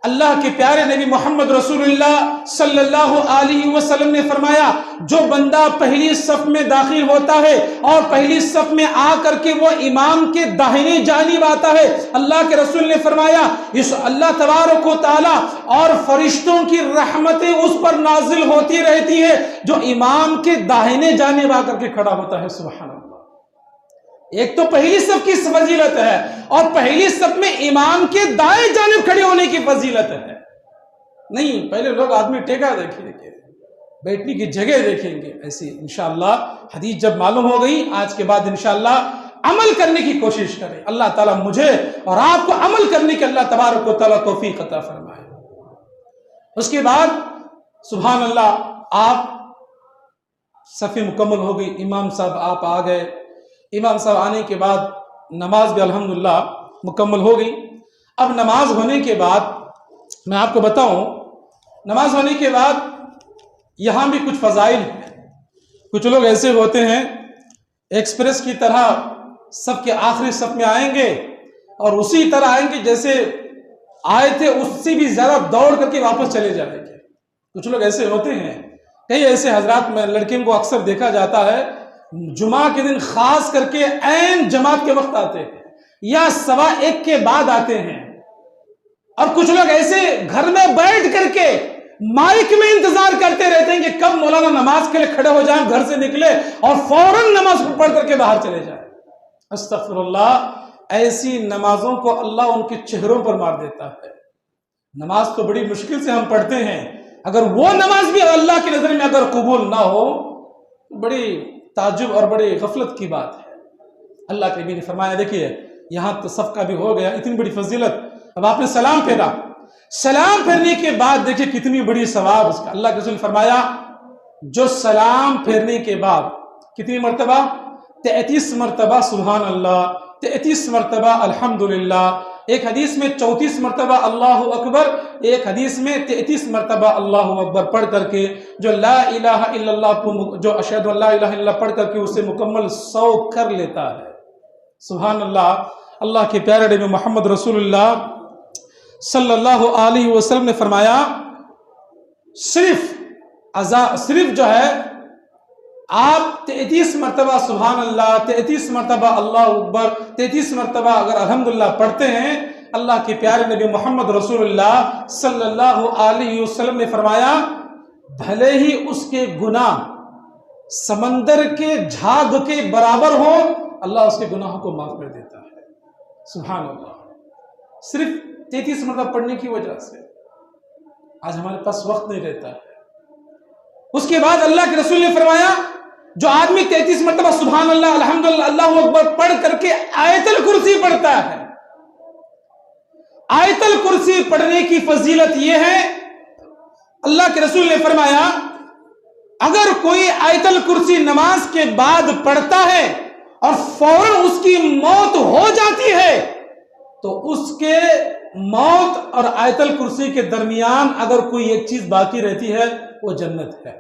اللہ کے پیارے نبی محمد رسول اللہ صلی اللہ علیہ وسلم نے فرمایا جو بندہ پہلی صف میں داخل ہوتا ہے اور پہلی صف میں آ کر کے وہ امام کے داہنی جانب آتا ہے، اللہ کے رسول نے فرمایا اس اللہ تبارک و تعالی اور فرشتوں کی رحمتیں اس پر نازل ہوتی رہتی ہے جو امام کے داہنے جانب آ کر کے کھڑا ہوتا ہے۔ سبحان اللہ۔ ایک تو پہلی صف کی فضیلت ہے، اور پہلی صف میں امام کے دائیں جانب کھڑے ہونے کی فضیلت ہے۔ نہیں، پہلے لوگ آدمی ٹیکا دیکھیں گے، بیٹھنے کی جگہ دیکھیں گے، ایسی انشاءاللہ حدیث جب معلوم ہو گئی آج کے بعد انشاءاللہ عمل کرنے کی کوشش کریں۔ اللہ تعالیٰ مجھے اور آپ کو عمل کرنے کے اللہ تبارک و تعالیٰ توفیق عطا فرمائے۔ اس کے بعد سبحان اللہ، آپ صفیں مکمل ہو گئی، امام صاحب آپ آ گئے، امام صاحب آنے کے بعد نماز بھی الحمدللہ مکمل ہو گئی۔ اب نماز ہونے کے بعد میں آپ کو بتاؤں، نماز ہونے کے بعد یہاں بھی کچھ فضائل ہیں۔ کچھ لوگ ایسے ہوتے ہیں ایکسپریس کی طرح سب کے آخری صف میں آئیں گے اور اسی طرح آئیں گے جیسے آئے تھے، اس سے بھی زیادہ دوڑ کر کے واپس چلے جائیں گے۔ کچھ لوگ ایسے ہوتے ہیں، کئی ایسے حضرات میں لڑکیوں کو اکثر دیکھا جاتا ہے جمعہ کے دن خاص کر کے عین جماعت کے وقت آتے ہیں یا 1:15 کے بعد آتے ہیں، اور کچھ لوگ ایسے گھر میں بیٹھ کر کے مائک میں انتظار کرتے رہتے ہیں کہ کب مولانا نماز کے لیے کھڑے ہو جائیں، گھر سے نکلے اور فوراً نماز پڑھ کر کے باہر چلے جائیں۔ استغفر اللہ، ایسی نمازوں کو اللہ ان کے چہروں پر مار دیتا ہے۔ نماز تو بڑی مشکل سے ہم پڑھتے ہیں، اگر وہ نماز بھی اللہ کی نظر میں اگر قبول نہ ہو، بڑی تعجب اور بڑی غفلت کی بات ہے۔ اللہ کے نبی نے فرمایا، دیکھیے یہاں تو صف کا بھی ہو گیا، اتنی بڑی فضیلت۔ اب آپ نے سلام پھیرا، سلام پھیرنے کے بعد دیکھیے کتنی بڑی ثواب اس کا۔ اللہ کے رسول نے فرمایا جو سلام پھیرنے کے بعد کتنی مرتبہ؟ 33 مرتبہ سبحان اللہ، 33 مرتبہ الحمدللہ، ایک حدیث میں 34 مرتبہ اللہ اکبر، ایک حدیث میں 33 مرتبہ اللہ اکبر پڑھ کر کے جو لا الہ الا اللہ کو، جو اشہد ان لا الہ الا اللہ پڑھ کر کے اسے مکمل 100 کر لیتا ہے۔ سبحان اللہ۔ اللہ کے پیارے نبی محمد رسول اللہ صلی اللہ علیہ وسلم نے فرمایا صرف جو ہے آپ 33 مرتبہ سبحان اللہ، 33 مرتبہ اللہ اکبر، 33 مرتبہ اگر الحمدللہ پڑھتے ہیں، اللہ کے پیارے نبی محمد رسول اللہ صلی اللہ علیہ وسلم نے فرمایا بھلے ہی اس کے گناہ سمندر کے جھاگ کے برابر ہو، اللہ اس کے گناہوں کو معاف کر دیتا ہے۔ سبحان اللہ۔ صرف 33 مرتبہ پڑھنے کی وجہ سے آج ہمارے پاس وقت نہیں رہتا ہے۔ اس کے بعد اللہ کے رسول نے فرمایا جو آدمی 33 مرتبہ سبحان اللہ الحمدللہ اللہ اکبر پڑھ کر کے آیت الکرسی پڑھتا ہے، آیت الکرسی پڑھنے کی فضیلت یہ ہے، اللہ کے رسول نے فرمایا اگر کوئی آیت الکرسی نماز کے بعد پڑھتا ہے اور فوراً اس کی موت ہو جاتی ہے تو اس کے موت اور آیت الکرسی کے درمیان اگر کوئی ایک چیز باقی رہتی ہے وہ جنت ہے،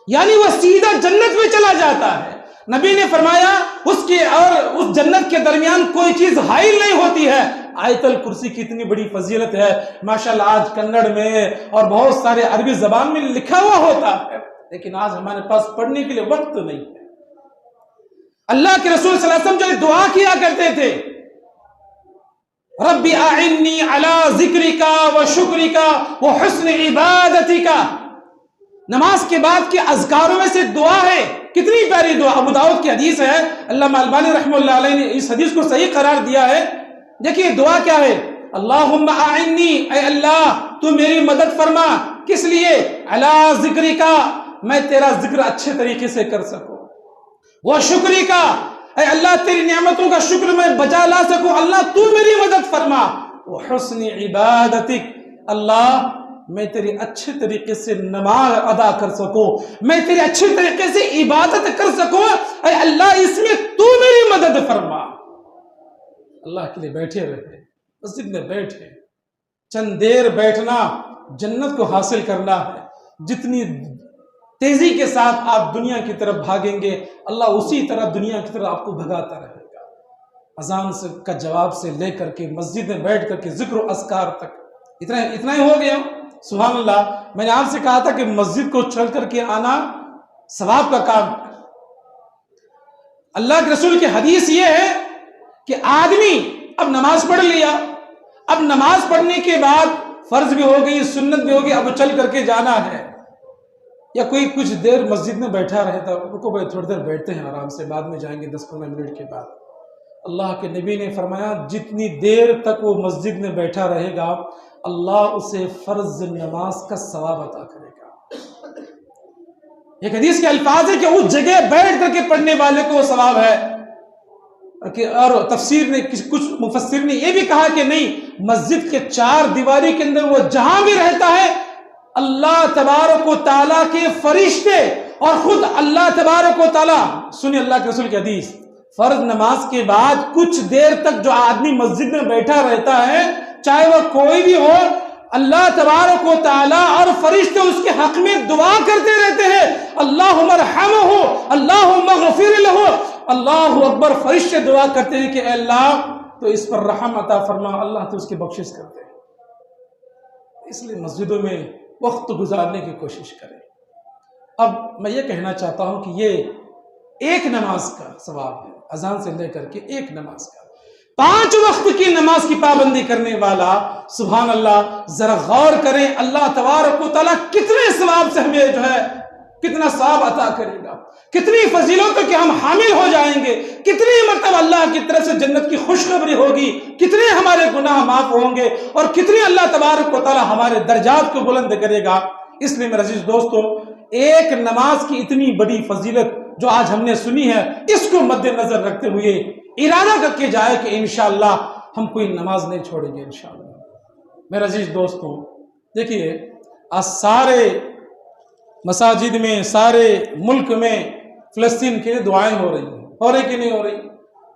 یعنی وہ سیدھا جنت میں چلا جاتا ہے۔ نبی نے فرمایا اس کے اور اس جنت کے درمیان کوئی چیز حائل نہیں ہوتی ہے۔ آیت الکرسی کی اتنی بڑی فضیلت ہے، ماشاءاللہ آج کنڑ میں اور بہت سارے عربی زبان میں لکھا ہوا ہوتا ہے، لیکن آج ہمارے پاس پڑھنے کے لیے وقت نہیں ہے۔ اللہ کے رسول صلی اللہ علیہ وسلم جو دعا کیا کرتے تھے، ربی اعنی علی ذکرک و شکرک و حسن عبادتک، نماز کے بعد کے اذکاروں میں سے دعا ہے، کتنی پیاری دعا، ابو داؤد کی حدیث ہے، علامہ البانی رحمہ اللہ علیہ نے اس حدیث کو صحیح قرار دیا ہے۔ دیکھیے دعا کیا ہے، اللہم اعنی، اے اللہ تو میری مدد فرما، کس لیے، علی ذکرک، میں تیرا ذکر اچھے طریقے سے کر سکوں، وہ شکری کا، اے اللہ تیری نعمتوں کا شکر میں بجا لا سکوں، اللہ تو میری مدد فرما، وہ حسن عبادتک، اللہ میں تیری اچھے طریقے سے نماز ادا کر سکوں، میں تیری اچھے طریقے سے عبادت کر سکوں، اے اللہ اس میں تو میری مدد فرما۔ اللہ کے لیے بیٹھے رہے، مسجد میں بیٹھے، چند دیر بیٹھنا جنت کو حاصل کرنا ہے، جتنی تیزی کے ساتھ آپ دنیا کی طرف بھاگیں گے اللہ اسی طرح دنیا کی طرف آپ کو بھگاتا رہے گا۔ اذان کا جواب سے لے کر کے مسجد میں بیٹھ کر کے ذکر و اذکار تک، اتنا ہی ہو گیا۔ سبحان اللہ، میں نے آپ سے کہا تھا کہ مسجد کو چل کر کے آنا ثواب کا کام ہے۔ اللہ کے رسول کی حدیث یہ ہے کہ آدمی اب نماز پڑھ لیا، اب نماز پڑھنے کے بعد فرض بھی ہو گئی، سنت بھی ہو گئی، اب چل کر کے جانا ہے، یا کوئی کچھ دیر مسجد میں بیٹھا رہتا، رکو بھائی تھوڑی دیر بیٹھتے ہیں آرام سے، بعد میں جائیں گے 10-15 منٹ کے بعد۔ اللہ کے نبی نے فرمایا جتنی دیر تک وہ مسجد میں بیٹھا رہے گا اللہ اسے فرض نماز کا ثواب عطا کرے گا۔ ایک حدیث کے الفاظ ہے کہ اس جگہ بیٹھ کر کے پڑھنے والے کو وہ ثواب ہے، اور تفسیر نے کچھ مفسر نے یہ بھی کہا کہ نہیں، مسجد کے 4 دیواری کے اندر وہ جہاں بھی رہتا ہے اللہ تبارک و تعالیٰ کے فرشتے اور خود اللہ تبارک و تعالیٰ، سنی اللہ کے رسول کی حدیث، فرض نماز کے بعد کچھ دیر تک جو آدمی مسجد میں بیٹھا رہتا ہے چاہے وہ کوئی بھی ہو، اللہ تبارک و تعالیٰ اور فرشتے اس کے حق میں دعا کرتے رہتے ہیں، اللہم ارحمہ، اللہم اغفر لہ، اللہ اکبر، فرشتے دعا کرتے ہیں کہ اے اللہ تو اس پر رحم عطا فرما، اللہ تو اس کی بخشش کرتے ہیں۔ اس لیے مسجدوں میں وقت گزارنے کی کوشش کریں۔ اب میں یہ کہنا چاہتا ہوں کہ یہ ایک نماز کا ثواب ہے، اذان سے لے کر کے ایک نماز کا، 5 وقت کی نماز کی پابندی کرنے والا، سبحان اللہ، ذرا غور کریں اللہ تبارک و تعالیٰ کتنے ثواب سے ہمیں جو ہے کتنا ثواب عطا کرے گا، کتنی فضیلتوں کے ہم حامل ہو جائیں گے، کتنی مرتبہ اللہ کی طرف سے جنت کی خوشخبری ہوگی، کتنے ہمارے گناہ معاف ہوں گے، اور کتنی اللہ تبارک و تعالیٰ ہمارے درجات کو بلند کرے گا۔ اس لیے میرے عزیز دوستو، ایک نماز کی اتنی بڑی فضیلت جو آج ہم نے سنی ہے، اس کو مد نظر رکھتے ہوئے ارادہ کر کے جائے کہ انشاءاللہ ہم کوئی نماز نہیں چھوڑیں گے انشاءاللہ۔ میرے عزیز دوستو، دیکھیے آج سارے مساجد میں، سارے ملک میں فلسطین کے لیے دعائیں ہو رہی ہیں، ہو رہی کہ نہیں ہو رہی؟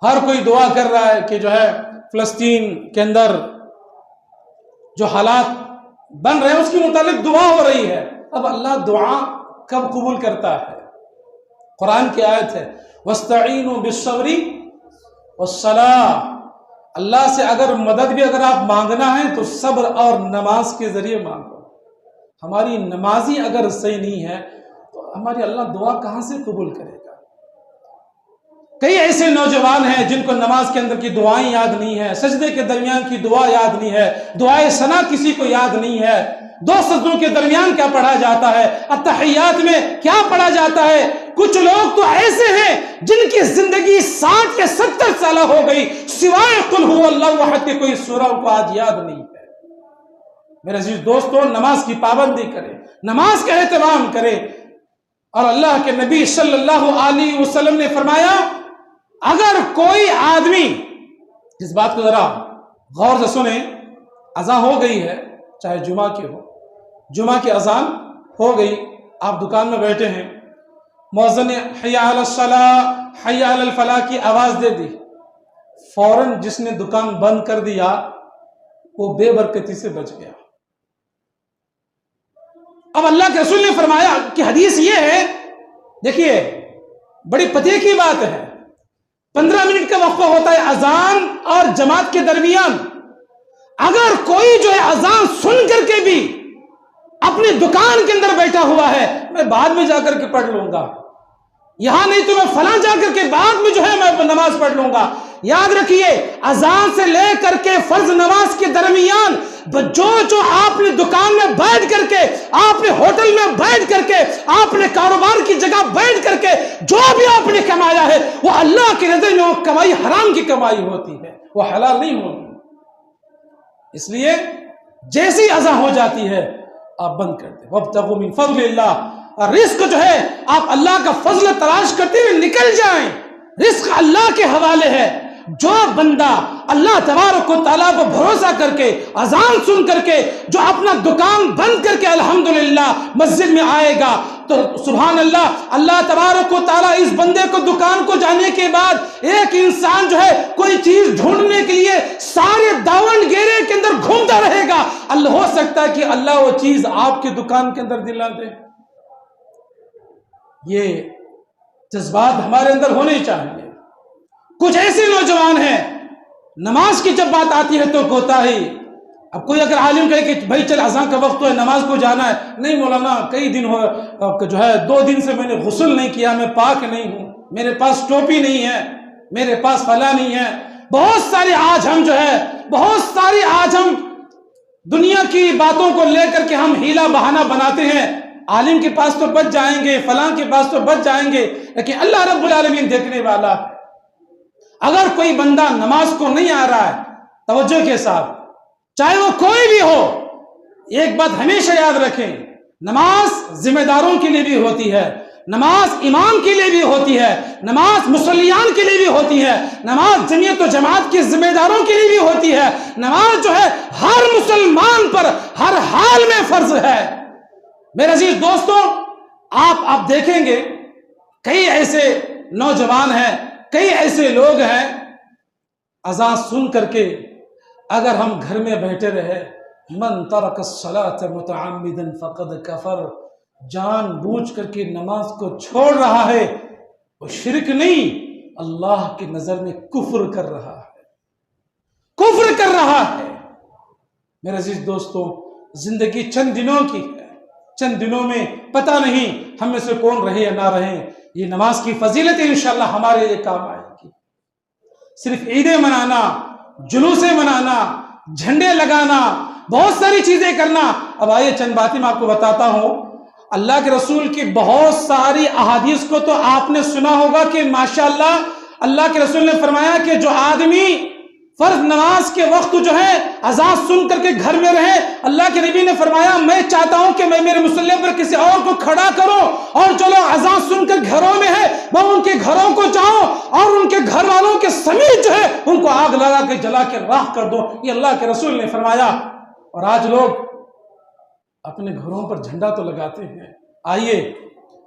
ہر کوئی دعا کر رہا ہے کہ جو ہے فلسطین کے اندر جو حالات بن رہے ہیں اس کے متعلق دعا ہو رہی ہے۔ اب اللہ دعا کب قبول کرتا ہے؟ قرآن کی آیت ہے وَاسْتَعِينُوا بِالصَّبْرِ وَالصَّلَاةِ، اللہ سے اگر مدد بھی اگر آپ مانگنا ہے تو صبر اور نماز کے ذریعے مانگو۔ ہماری نمازی اگر صحیح نہیں ہے تو ہماری اللہ دعا کہاں سے قبول کرے گا؟ کئی ایسے نوجوان ہیں جن کو نماز کے اندر کی دعائیں یاد نہیں ہے، سجدے کے درمیان کی دعا یاد نہیں ہے، دعائے ثنا کسی کو یاد نہیں ہے، 2 سجدوں کے درمیان کیا پڑھا جاتا ہے، اتحیات میں کیا پڑھا جاتا ہے۔ کچھ لوگ تو ایسے ہیں جن کی زندگی 60 یا 70 سالہ ہو گئی، سوائے قل هو اللہ احد کے کوئی سورہ کو آج یاد نہیں ہے۔ میرے عزیز دوستو، نماز کی پابندی کریں، نماز کا اہتمام کریں۔ اور اللہ کے نبی صلی اللہ علیہ وسلم نے فرمایا اگر کوئی آدمی، اس بات کو ذرا غور سے سنیں، اذان ہو گئی ہے، چاہے جمعہ کی ہو، جمعہ کی اذان ہو گئی، آپ دکان میں بیٹھے ہیں، مؤذن نے حی علی الصلاۃ حی علی الفلاح کی آواز دے دی، فوراً جس نے دکان بند کر دیا وہ بے برکتی سے بچ گیا۔ اب اللہ کے رسول نے فرمایا کہ حدیث یہ ہے، دیکھیے بڑی پتے کی بات ہے، 15 منٹ کا وقفہ ہوتا ہے اذان اور جماعت کے درمیان، اگر کوئی جو ہے اذان سن کر کے بھی اپنی دکان کے اندر بیٹھا ہوا ہے، میں بعد میں جا کر کے پڑھ لوں گا، یہاں نہیں تو میں فلاں جا کر کے بعد میں جو ہے میں نماز پڑھ لوں گا، یاد رکھیے اذان سے لے کر کے فرض نماز کے درمیان جو آپ نے دکان میں بیٹھ کر کے، آپ نے ہوٹل میں بیٹھ کر کے، آپ نے کاروبار کی جگہ بیٹھ کر کے جو بھی آپ نے کمایا ہے وہ اللہ کی نظر میں وہ کمائی حرام کی کمائی ہوتی ہے، وہ حلال نہیں ہوتی۔ اس لیے جیسی اذان ہو جاتی ہے آپ بند کر دیں، وابتغوا من فضل اللہ، اور رزق جو ہے آپ اللہ کا فضل تلاش کرتے ہوئے نکل جائیں، رزق اللہ کے حوالے ہے۔ جو بندہ اللہ تبارک و تعالیٰ کو بھروسہ کر کے اذان سن کر کے جو اپنا دکان بند کر کے الحمدللہ مسجد میں آئے گا تو سبحان اللہ، اللہ تبارک و تعالیٰ اس بندے کو دکان کو جانے کے بعد ایک انسان جو ہے کوئی چیز ڈھونڈنے کے لیے سارے داون گیرے کے اندر گھومتا رہے گا، اللہ ہو سکتا ہے کہ اللہ وہ چیز آپ کی دکان کے اندر دلا دے۔ یہ جذبات ہمارے اندر ہونے چاہیے۔ کچھ ایسے نوجوان ہیں نماز کی جب بات آتی ہے تو کوتاہی، اب کوئی اگر عالم کہے کہ بھائی چل اذان کا وقت تو ہے نماز کو جانا ہے، نہیں مولانا کئی دن ہو جو ہے 2 دن سے میں نے غسل نہیں کیا، میں پاک نہیں ہوں، میرے پاس ٹوپی نہیں ہے، میرے پاس فلاں نہیں ہے۔ بہت ساری آج ہم دنیا کی باتوں کو لے کر کے ہم ہیلا بہانہ بناتے ہیں، عالم کے پاس تو بچ جائیں گے، فلاں کے پاس تو بچ جائیں گے، لیکن اللہ رب العالمین دیکھنے والا ہے۔ اگر کوئی بندہ نماز کو نہیں آ رہا ہے توجہ کے ساتھ، چاہے وہ کوئی بھی ہو، ایک بات ہمیشہ یاد رکھیں، نماز ذمہ داروں کے لیے بھی ہوتی ہے، نماز امام کے لیے بھی ہوتی ہے، نماز مصلیان کے لیے بھی ہوتی ہے، نماز جمعیت و جماعت کے ذمہ داروں کے لیے بھی ہوتی ہے، نماز جو ہے ہر مسلمان پر ہر حال میں فرض ہے۔ میرے عزیز دوستوں، آپ دیکھیں گے کئی ایسے نوجوان ہیں، کئی ایسے لوگ ہیں، اذان سن کر کے اگر ہم گھر میں بیٹھے رہے، من ترک الصلاۃ متعمدا فقد کفر، جان بوجھ کر کے نماز کو چھوڑ رہا ہے، وہ شرک نہیں، اللہ کی نظر میں کفر کر رہا ہے۔ میرے عزیز دوستوں، زندگی چند دنوں کی ہے، چند دنوں میں پتہ نہیں ہم میں سے کون رہے یا نہ رہے، یہ نماز کی فضیلت انشاءاللہ ہمارے لیے کام آئے گی۔ صرف عیدیں منانا، جلوسیں منانا، جھنڈے لگانا، بہت ساری چیزیں کرنا، اب آئیے چند باتیں میں آپ کو بتاتا ہوں۔ اللہ کے رسول کی بہت ساری احادیث کو تو آپ نے سنا ہوگا کہ ماشاءاللہ اللہ کے رسول نے فرمایا کہ جو آدمی فرض نماز کے وقت جو ہے اذان سن کر کے گھر میں رہے، اللہ کے نبی نے فرمایا میں چاہتا ہوں کہ میں میرے مصلی پر کسی اور کو کھڑا کروں، اور جو لوگ اذان سن کر گھروں میں ہے میں ان کے گھروں کو جاؤں اور ان کے گھر والوں کے سمیت جو ہے ان کو آگ لگا کے جلا کے راکھ کر دو، یہ اللہ کے رسول نے فرمایا۔ اور آج لوگ اپنے گھروں پر جھنڈا تو لگاتے ہیں۔ آئیے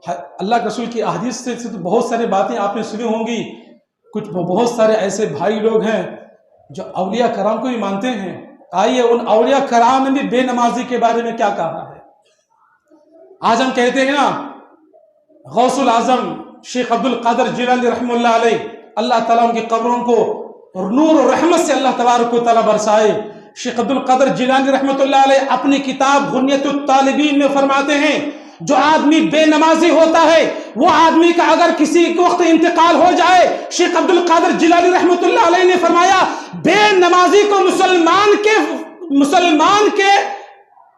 اللہ کے رسول کی احادیث سے تو بہت ساری باتیں آپ نے سنی ہوں گی، کچھ بہت سارے ایسے بھائی لوگ ہیں جو اولیاء کرام کو بھی مانتے ہیں۔ آئیے ان اولیاء کرام نے بھی بے نمازی کے بارے میں کیا کہا ہے۔ آج ہم کہتے ہیں نا غوث العظم شیخ عبد القادر جیلانی رحمہ اللہ علیہ، اللہ تعالیٰ ان کی قبروں کو نور و رحمت سے اللہ تبارک و تعالیٰ برسائے۔ شیخ عبد القادر جیلانی رحمۃ اللہ علیہ اپنی کتاب غنیۃ الطالبین میں فرماتے ہیں جو آدمی بے نمازی ہوتا ہے وہ آدمی کا اگر کسی وقت انتقال ہو جائے، شیخ عبد القادر جیلانی رحمۃ اللہ علیہ نے فرمایا بے نمازی کو مسلمان کے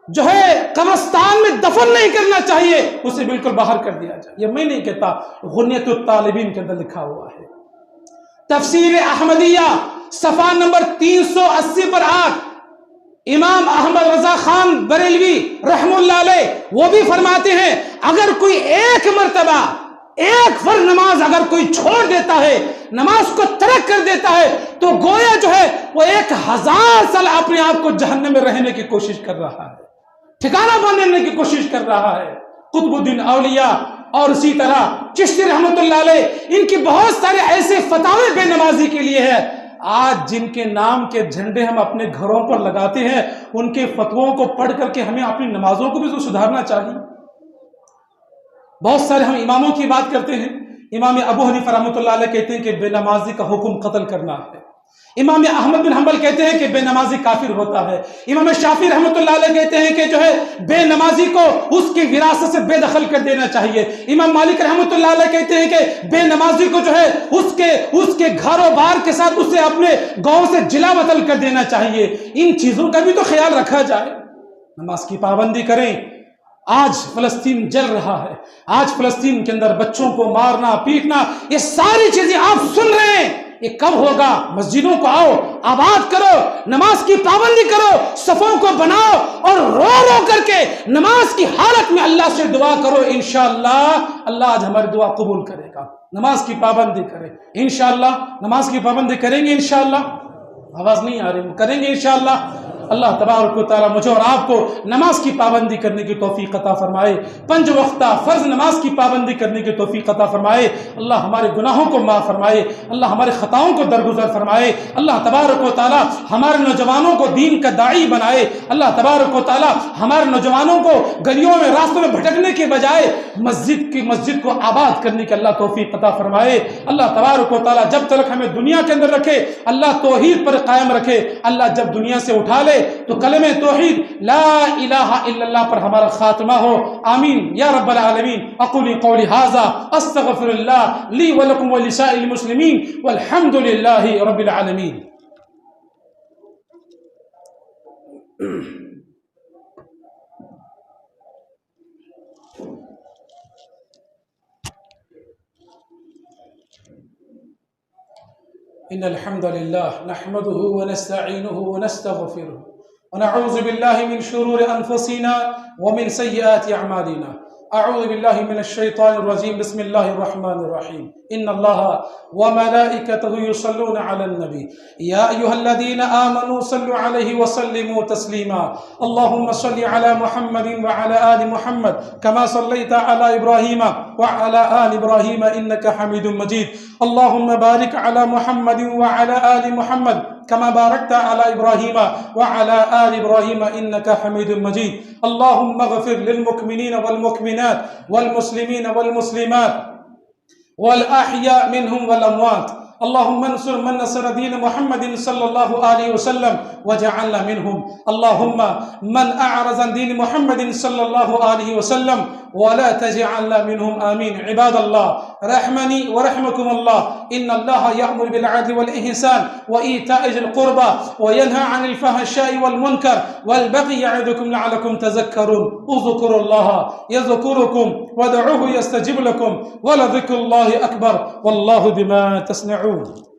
جو ہے قبرستان میں دفن نہیں کرنا چاہیے، اسے بالکل باہر کر دیا جائے۔ یہ میں نہیں کہتا، غنیۃ الطالبین کے اندر لکھا ہوا ہے۔ تفسیر احمدیہ صفحہ نمبر 380 پر امام احمد رضا خان بریلوی رحم اللہ علیہ وہ بھی فرماتے ہیں اگر کوئی ایک مرتبہ ایک فرض نماز اگر کوئی چھوڑ دیتا ہے، نماز کو ترک کر دیتا ہے، تو گویا جو ہے وہ 1000 سال اپنے آپ کو جہنم میں رہنے کی کوشش کر رہا ہے، ٹھکانہ بنانے کی کوشش کر رہا ہے۔ قطب الدین اولیاء اور اسی طرح چشتی رحمت اللہ علیہ، ان کی بہت سارے ایسے فتاوے بے نمازی کے لیے ہے۔ آج جن کے نام کے جھنڈے ہم اپنے گھروں پر لگاتے ہیں، ان کے فتووں کو پڑھ کر کے ہمیں اپنی نمازوں کو بھی تو سدھارنا چاہیے۔ بہت سارے ہم اماموں کی بات کرتے ہیں، امام ابو حنیفہ رحمۃ اللہ علیہ کہتے ہیں کہ بے نمازی کا حکم قتل کرنا ہے، امام احمد بن حنبل کہتے ہیں کہ بے نمازی کافر ہوتا ہے، امام شافعی رحمۃ اللہ علیہ کہتے ہیں کہ جو ہے بے نمازی کو اس کی وراثت سے بے دخل کر دینا چاہیے، امام مالک رحمۃ اللہ علیہ کہتے ہیں کہ بے نمازی کو جو ہے اس کے گھر و بار کے ساتھ اسے اپنے گاؤں سے جلا وطن کر دینا چاہیے۔ ان چیزوں کا بھی تو خیال رکھا جائے، نماز کی پابندی کریں۔ آج فلسطین جل رہا ہے، آج فلسطین کے اندر بچوں کو مارنا پیٹنا، یہ ساری چیزیں آپ سن رہے ہیں، یہ کب ہوگا؟ مسجدوں کو آؤ، آباد کرو، نماز کی پابندی کرو، صفوں کو بناؤ اور رو رو کر کے نماز کی حالت میں اللہ سے دعا کرو، انشاءاللہ اللہ آج ہماری دعا قبول کرے گا۔ نماز کی پابندی کریں انشاءاللہ، نماز کی پابندی کریں گے انشاءاللہ۔ آواز نہیں آ رہی، کریں گے انشاءاللہ۔ اللہ تبارک و تعالیٰ مجھے اور آپ کو نماز کی پابندی کرنے کی توفیق عطا فرمائے، 5 وقتہ فرض نماز کی پابندی کرنے کی توفیق عطا فرمائے، اللہ ہمارے گناہوں کو معاف فرمائے، اللہ ہمارے خطاؤں کو درگزر فرمائے، اللہ تبارک و تعالیٰ ہمارے نوجوانوں کو دین کا داعی بنائے، اللہ تبارک و تعالیٰ ہمارے نوجوانوں کو گلیوں میں راستوں میں بھٹکنے کے بجائے مسجد کو آباد کرنے کی اللہ توفیق عطا فرمائے، اللہ تبارک و تعالیٰ جب تک ہمیں دنیا کے اندر رکھے اللہ توحید پر قائم رکھے، اللہ جب دنیا سے اٹھا لے تو کلمہ توحید لا الہ الا اللہ پر ہمارا خاتمہ ہو، آمین یا رب العالمین۔ اقول قولی ھذا استغفر اللہ لی ولکم ولسائر المسلمین والحمد للہ رب العالمین۔ ان الحمد لله نحمده ونستعينه ونستغفره ونعوذ بالله من شرور انفسنا ومن سيئات اعمالنا، اعوذ بالله من الشيطان الرجيم، بسم الله الرحمن الرحيم، ان الله وملائكته يصلون على النبي يا ايها الذين امنوا صلوا عليه وسلموا تسليما، اللهم صل على محمد وعلى ال محمد كما صليت على ابراهيم وعلى ال ابراهيم انك حميد مجيد، اللهم بارك على محمد وعلى ال محمد كما باركت على إبراهيم وعلى آل إبراهيم إنك حميد مجيد، اللهم اغفر للمؤمنين والمؤمنات والمسلمين والمسلمات والأحياء منهم والأموات، اللهم انصر من نصر دين محمد صلى الله عليه وسلم وجعلنا منهم، اللهم من أعرض عن دين محمد صلى الله عليه وسلم ولا تجعلنا منهم، آمين۔ عباد الله رحمني ورحمكم الله، إن الله يأمر بالعدل والإحسان وإيتاء ذي القربى وينهى عن الفحشاء والمنكر والبغي يعظكم لعلكم تذكرون، اذكروا الله يذكركم وادعوه يستجب لكم ولذكر الله أكبر والله بما تصنعون۔